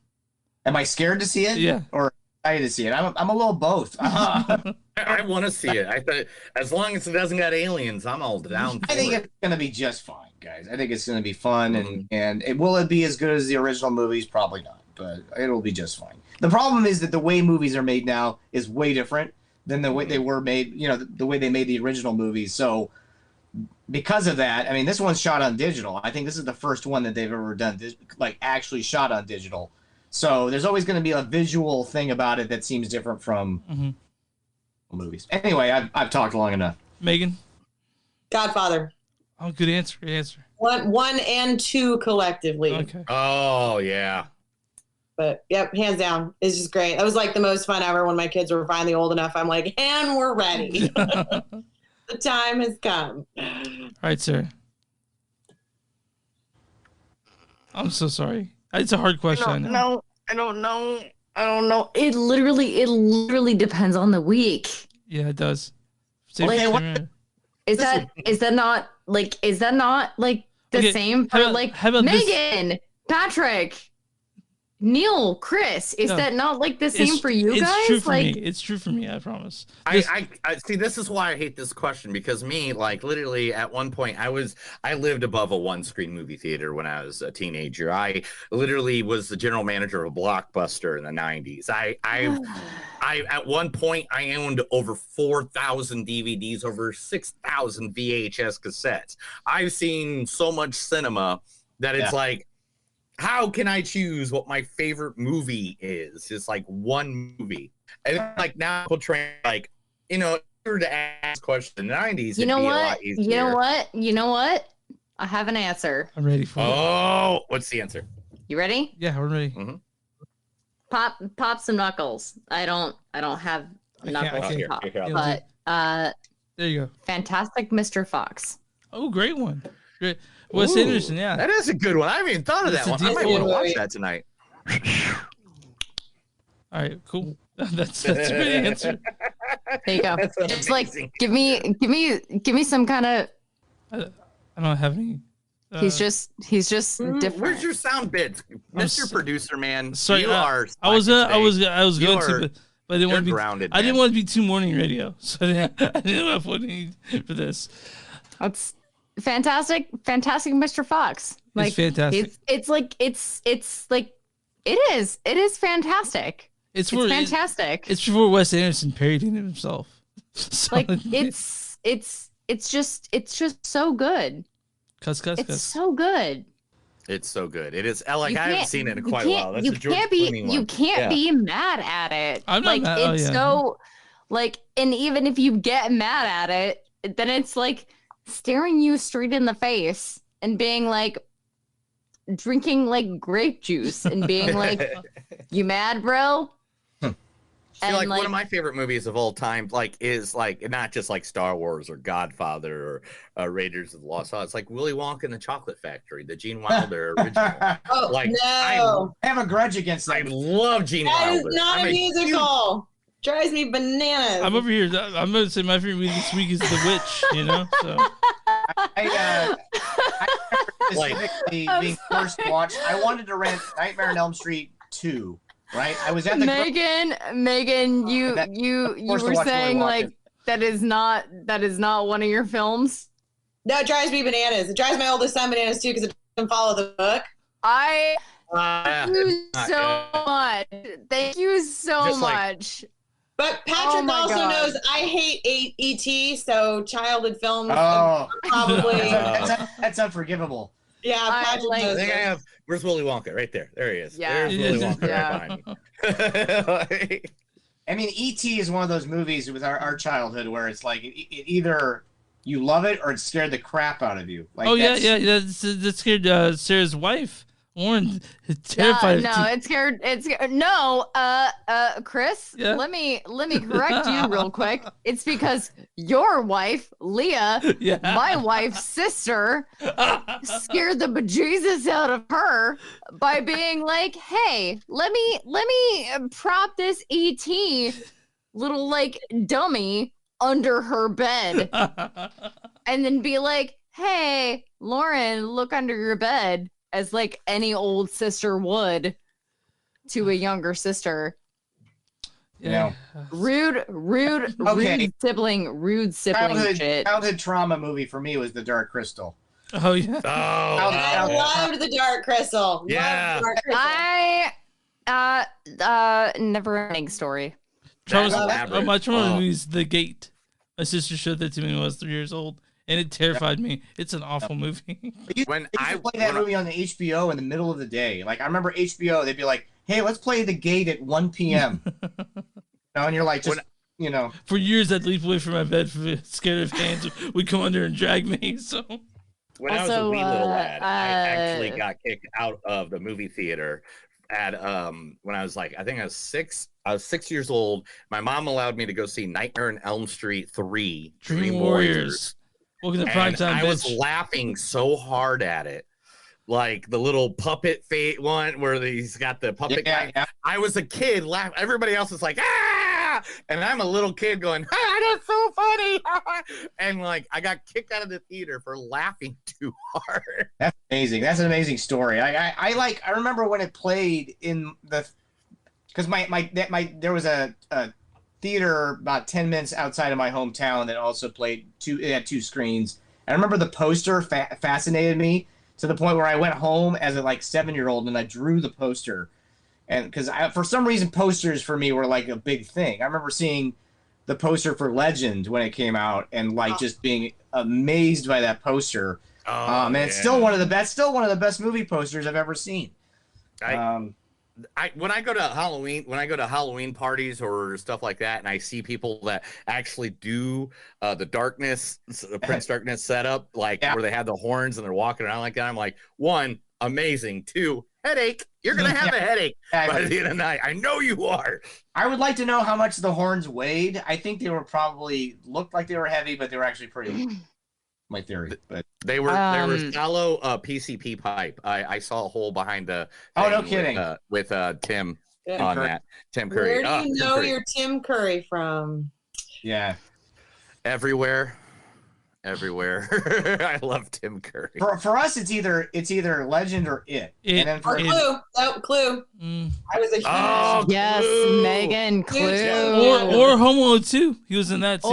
Am I scared to see it? Yeah. Or excited to see it? I'm a little both. I want to see it. I thought as long as it doesn't got aliens, I'm all down for I think it's going to be just fine, guys. I think it's going to be fun, and will it be as good as the original movies? Probably not, but it'll be just fine. The problem is that the way movies are made now is way different than the way they were made, you know, the way they made the original movies. So because of that, I mean, this one's shot on digital. I think this is the first one that they've ever done, like actually shot on digital. So there's always going to be a visual thing about it that seems different from movies. Anyway, I've talked long enough. Meagan? Godfather. Oh, good answer. Good answer. One and two collectively. Okay. Oh yeah. But yep, hands down, it's just great. That was like the most fun ever when my kids were finally old enough. I'm like, and we're ready. The time has come. All right, sir. I'm so sorry. It's a hard question. I know. I don't know. It literally depends on the week. Yeah, it does. Is that not like the Okay, same for how about Meagan, Patrick, Neil, Chris? Is that not like the same for you guys? It's true for like, me. It's true for me. I promise. I see. This is why I hate this question, because me, like, literally at one point I lived above a one-screen movie theater when I was a teenager. I literally was the general manager of a Blockbuster in the 90s. I at one point I owned over 4,000 DVDs, over 6,000 VHS cassettes. I've seen so much cinema that it's like, how can I choose what my favorite movie is? It's like one movie. And like now people train, like, you know, if you were to ask question in the 90s, you know it'd be what? a lot easier. You know what? I have an answer. I'm ready for it. Oh, what's the answer? You ready? Yeah, we're ready. Mm-hmm. Pop some knuckles. I don't have knuckles to pop. But there you go. Fantastic Mr. Fox. Oh, great one. Great. Wes Anderson, yeah. That is a good one. I haven't even thought of that one. I might want to watch that tonight. All right, cool. That's a great answer. There you go. It's like give me some kind of. I don't have any. He's just different. Where's your sound bits, Mr. Producer Man? Sorry, you are. I was going to, but I didn't want to be grounded. I didn't want to be too morning radio, so I didn't have footage for this. That's fantastic, Mr. Fox. Like, it's fantastic. It's like it is fantastic. It's fantastic. It's for Wes Anderson parodying himself. So, like it's just so good. It's so good. It's so good. It is. Like, I haven't seen it in quite a while. That's you a George can't one. You can't be mad at it. I'm not like mad. It's so like, and even if you get mad at it, then it's like staring you straight in the face and being like, drinking like grape juice and being like, "You mad, bro?" See, like one of my favorite movies of all time, like, is like not just like Star Wars or Godfather or Raiders of the Lost Ark. It's like Willy Wonka and the Chocolate Factory, the Gene Wilder original. Oh, like, no. I have a grudge against that. I love Gene That Wilder. is not a musical. Drives me bananas. I'm over here. I'm going to say my favorite movie this week is The Witch. You know, so I specifically being first watched. I wanted to rent Nightmare on Elm Street 2. Right, I was at the Meagan. You were saying like that is not one of your films. No, it drives me bananas. It drives my oldest son bananas too because it doesn't follow the book. Thank you so much. Thank you so much. But Patrick also knows I hate E.T., so childhood films probably that's unforgivable. Yeah, Patrick knows. I think I have. Where's Willy Wonka? Right there. There he is. Yeah. There's Willy Wonka right behind me. I mean, E.T. is one of those movies with our childhood where it's like it either you love it or it scared the crap out of you. Like, that scared Sarah's wife. Warren, terrified. No, it scared. No, Chris. Yeah. Let me correct you real quick. It's because your wife, Leah, my wife's sister, scared the bejesus out of her by being like, "Hey, let me prop this ET little like dummy under her bed," and then be like, "Hey, Lauren, look under your bed." As like any old sister would to a younger sister. Yeah. Rude sibling shit. Childhood trauma movie for me was The Dark Crystal. Oh yeah. I loved The Dark Crystal. Yeah. Never ending story. My trauma movie is The Gate. My sister showed that to me when I was 3 years old. And it terrified me. It's an awful movie. When I play that movie on the HBO in the middle of the day, like I remember HBO, they'd be like, "Hey, let's play The Gate at 1 p.m." And you're like, you know. For years, I'd leap away from my bed, scared of hands would come under and drag me. So when I was a wee little lad, I actually got kicked out of the movie theater at when I was like, I think I was 6 years old. My mom allowed me to go see Nightmare on Elm Street 3 Dream Warriors. Welcome to prime time, I was laughing so hard at it. Like the little puppet one where he's got the puppet guy. Yeah. I was a kid laughing. Everybody else was like, ah! And I'm a little kid going, ah, that's so funny. And like, I got kicked out of the theater for laughing too hard. That's amazing. That's an amazing story. I remember when it played in because there was a theater about 10 minutes outside of my hometown that also played it had 2 screens. And I remember the poster fascinated me to the point where I went home as a 7-year-old and I drew the poster. And because for some reason posters for me were like a big thing. I remember seeing the poster for Legend when it came out and just being amazed by that poster. And it's still one of the best movie posters I've ever seen. When I go to Halloween parties or stuff like that, and I see people that actually do the Prince Darkness setup, where they have the horns and they're walking around like that, I'm like, 1, amazing. 2, headache. You're gonna have a headache by the end of the night. I know you are. I would like to know how much the horns weighed. I think they were looked like they were heavy, but they were actually pretty. My theory, but they were shallow PCP pipe. I saw a hole behind the. Oh, no kidding! With Tim on Curry. That. Tim Curry. Where do you know your Tim Curry from? Yeah, everywhere. I love Tim Curry. For us, it's either Legend or It. And then for Clue. I was a huge yes, Clue. Megan, Clue. Or Home Alone 2. He was in that too.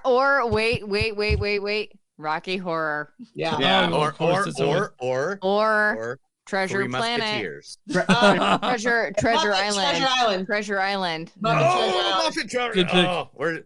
Or wait. Rocky Horror. Yeah. Or Treasure Planet. Treasure Island. Treasure Island. Muppet Treasure. Good pick. Oh, we're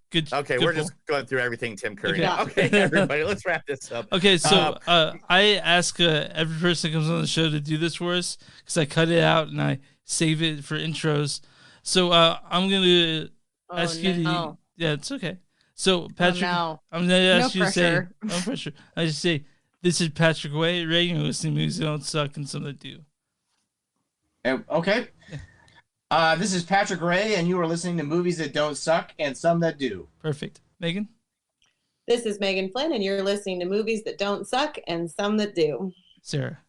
just going through everything Tim Curry. Okay. Now. Okay, everybody, let's wrap this up. Okay, so I ask every person that comes on the show to do this for us because I cut it out and I save it for intros. So I'm gonna ask you to. Yeah, it's okay. So Patrick, I'm gonna ask you to say. No pressure. I just say. This is Patrick Ray. You're listening to movies that don't suck and some that do. Okay. This is Patrick Ray, and you are listening to movies that don't suck and some that do. Perfect. Megan? This is Meagan Flynn, and you're listening to movies that don't suck and some that do. Sarah?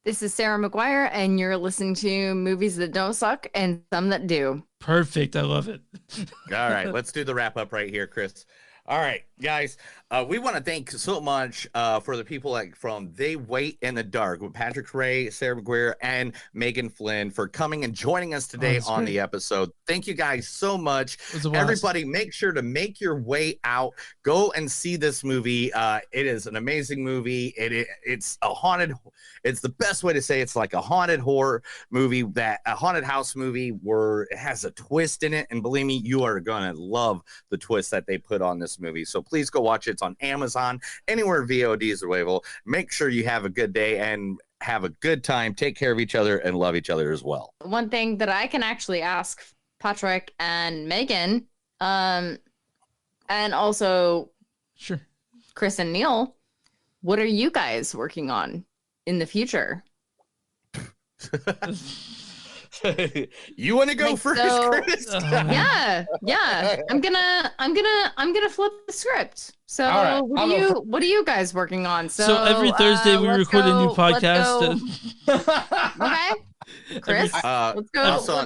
This is Sarah McGuire, and you're listening to movies that don't suck and some that do. Perfect. I love it. All right. Let's do the wrap up right here, Chris. All right, guys, we want to thank so much for the people from They Wait in the Dark with Patrick Ray, Sarah McGuire, and Meagan Flynn for coming and joining us today on the episode. Thank you guys so much. Everybody, make sure to make your way out. Go and see this movie. It is an amazing movie. It's a haunted. It's the best way to say it's like a haunted horror movie, a haunted house movie where it has a twist in it. And believe me, you are going to love the twist that they put on this movie. So please go watch it. It's on Amazon, anywhere VOD is available. Make sure you have a good day and have a good time. Take care of each other and love each other as well. One thing that I can actually ask Patrick and Megan, and also sure, Chris and Neil, what are you guys working on in the future? You want to go first, Chris? Yeah. I'm gonna flip the script. So right. What are you guys working on? So every Thursday we record a new podcast. Okay. Chris, let's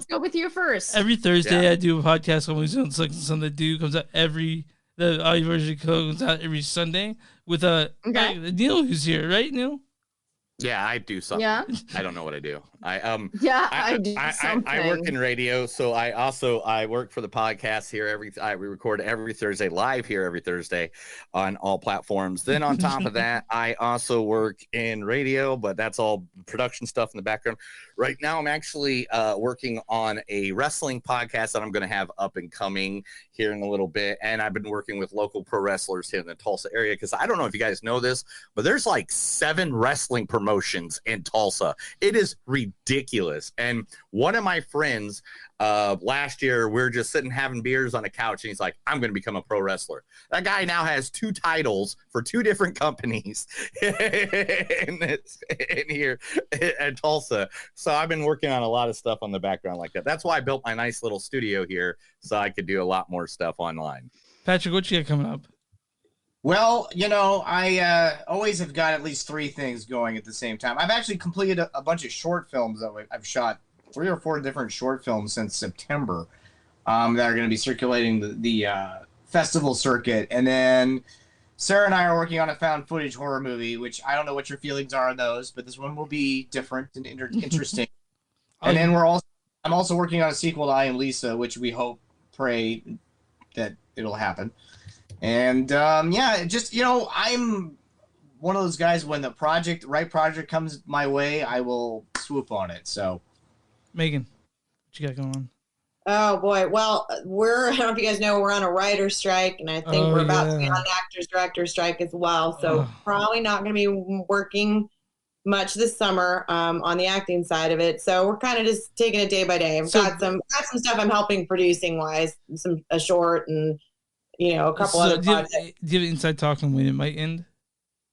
go with you first. Every Thursday I do a podcast on Movies Don't Suck and Some That Do. Comes out the audio version comes out every Sunday with Neil who's here, right, Neil? Yeah, I do something. Yeah. I don't know what I do. I do something. I work in radio, so I work for the podcast here. We record every Thursday, live here every Thursday on all platforms. Then on top of that, I also work in radio, but that's all production stuff in the background. Right now, I'm actually working on a wrestling podcast that I'm going to have up and coming here in a little bit. And I've been working with local pro wrestlers here in the Tulsa area because I don't know if you guys know this, but there's like 7 wrestling promotions promotions in Tulsa. It is ridiculous. And one of my friends last year, we were just sitting having beers on a couch, and he's like, I'm going to become a pro wrestler. That guy now has 2 titles for 2 different companies in here at Tulsa. So I've been working on a lot of stuff on the background like that. That's why I built my nice little studio here, so I could do a lot more stuff online. Patrick, what you got coming up? Well, I always have got at least 3 things going at the same time. I've actually completed a bunch of short films that I've shot 3 or 4 different short films since September that are going to be circulating the festival circuit. And then Sarah and I are working on a found footage horror movie, which I don't know what your feelings are on those, but this one will be different and interesting. And then I'm also working on a sequel to I Am Lisa, which we pray that it'll happen. And I'm one of those guys, when the right project comes my way, I will swoop on it. So, Meagan, what you got going on? Oh boy. Well, I don't know if you guys know, we're on a writer's strike, and I think we're about to be on an actors director strike as well. So probably not going to be working much this summer on the acting side of it. So we're kind of just taking it day by day. I've got some stuff I'm helping producing wise, a short and a couple other projects. Do you have inside talk on when it might end?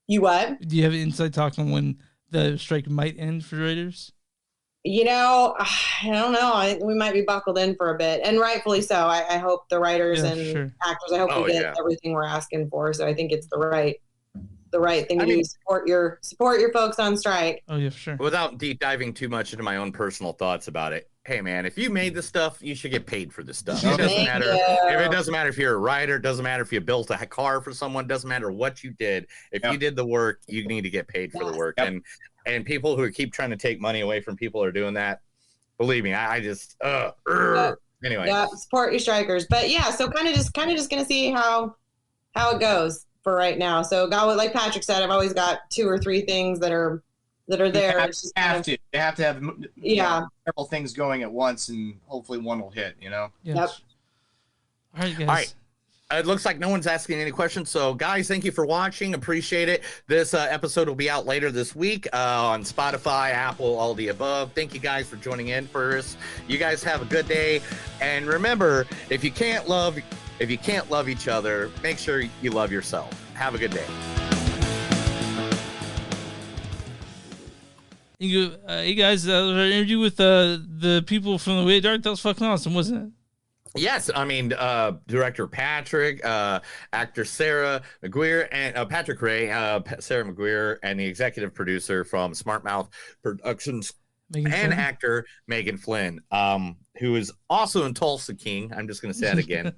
You what? Do you have inside talk on when the strike might end for writers? I don't know. We might be buckled in for a bit, and rightfully so. I hope the writers and actors, I hope we get everything we're asking for. So I think it's the right thing to do. Support your folks on strike. Oh yeah, for sure. Without deep diving too much into my own personal thoughts about it, hey man, if you made the stuff, you should get paid for the stuff. It doesn't matter if it doesn't matter if you're a writer, it doesn't matter if you built a car for someone, doesn't matter what you did. If you did the work, you need to get paid for the work. And people who keep trying to take money away from people are doing that. Believe me, I just anyway. Yeah, support your strikers. But yeah, so kind of just gonna see how it goes for right now. So like Patrick said, I've always got 2 or 3 things that are there. They have to have several things going at once, and hopefully one will hit. Yes. Yep. All right, guys. All right. It looks like no one's asking any questions. So, guys, thank you for watching. Appreciate it. This episode will be out later this week on Spotify, Apple, all the above. Thank you guys for joining in for us. You guys have a good day. And remember, if you can't love each other, make sure you love yourself. Have a good day. Hey guys, our interview with the people from The Way Dark, that was fucking awesome, wasn't it? Yes, I mean, director Patrick, actor Sarah McGuire, and Patrick Ray, Sarah McGuire, and the executive producer from Smart Mouth Productions, and actor Meagan Flynn, who is also in Tulsa King. I'm just going to say that again.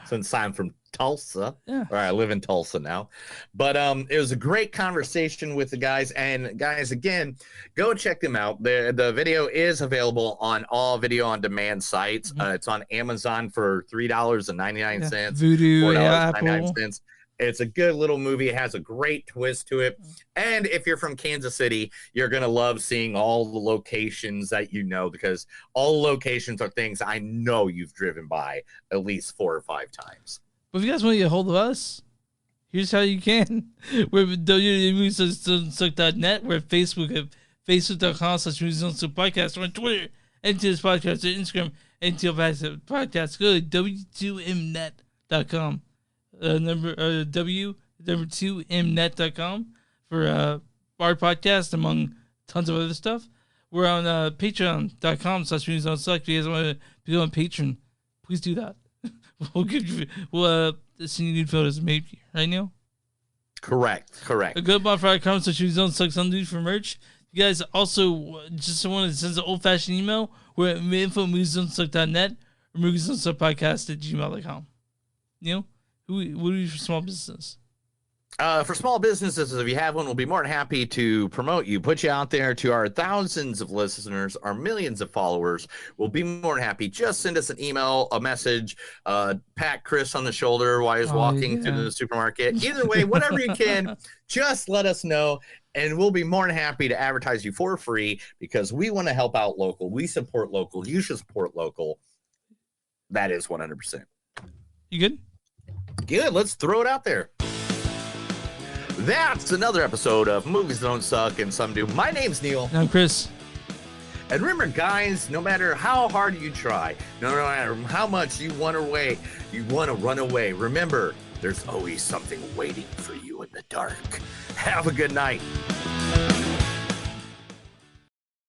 Since I'm from Tulsa, or I live in Tulsa now. But it was a great conversation with the guys. And guys, again, go check them out. The video is available on all video on demand sites. It's on Amazon for $3.99. Voodoo, $4.99. It's a good little movie. It has a great twist to it. And if you're from Kansas City, you're going to love seeing all the locations that because all the locations are things I know you've driven by at least 4 or 5 times. But if you guys want to get a hold of us, here's how you can. We're at www.moviesdon'tsuck.net. We're at Facebook at facebook.com/moviesdon'tsuck podcast. We're on Twitter, NTS Podcast, or Instagram, NTL Podcast. Go to w2mnet.com. w2mnet.com for our podcast, among tons of other stuff. We're on patreon.com/moviesdon'tsuck. If you guys want to be on Patreon, please do that. We'll send you nude photos, maybe, right, Neil? Correct. A good bar.com/moviesdon'tsuck something for merch. You guys also just want to send an old-fashioned email. We're at info@moviesdon'tsuck.net or moviesdon'tsuckpodcast@gmail.com. Neil? What do you for small business? For small businesses, if you have one, we'll be more than happy to promote you, put you out there to our thousands of listeners, our millions of followers. We'll be more than happy. Just send us an email, a message, pat Chris on the shoulder while he's walking to the supermarket. Either way, whatever you can, just let us know, and we'll be more than happy to advertise you for free because we want to help out local. We support local. You should support local. That is 100%. You good? Good. Let's throw it out there. That's another episode of Movies Don't Suck and Some Do. My name's Neil. And I'm Chris. And remember, guys, no matter how hard you try, no matter how much you want to run away, remember, there's always something waiting for you in the dark. Have a good night.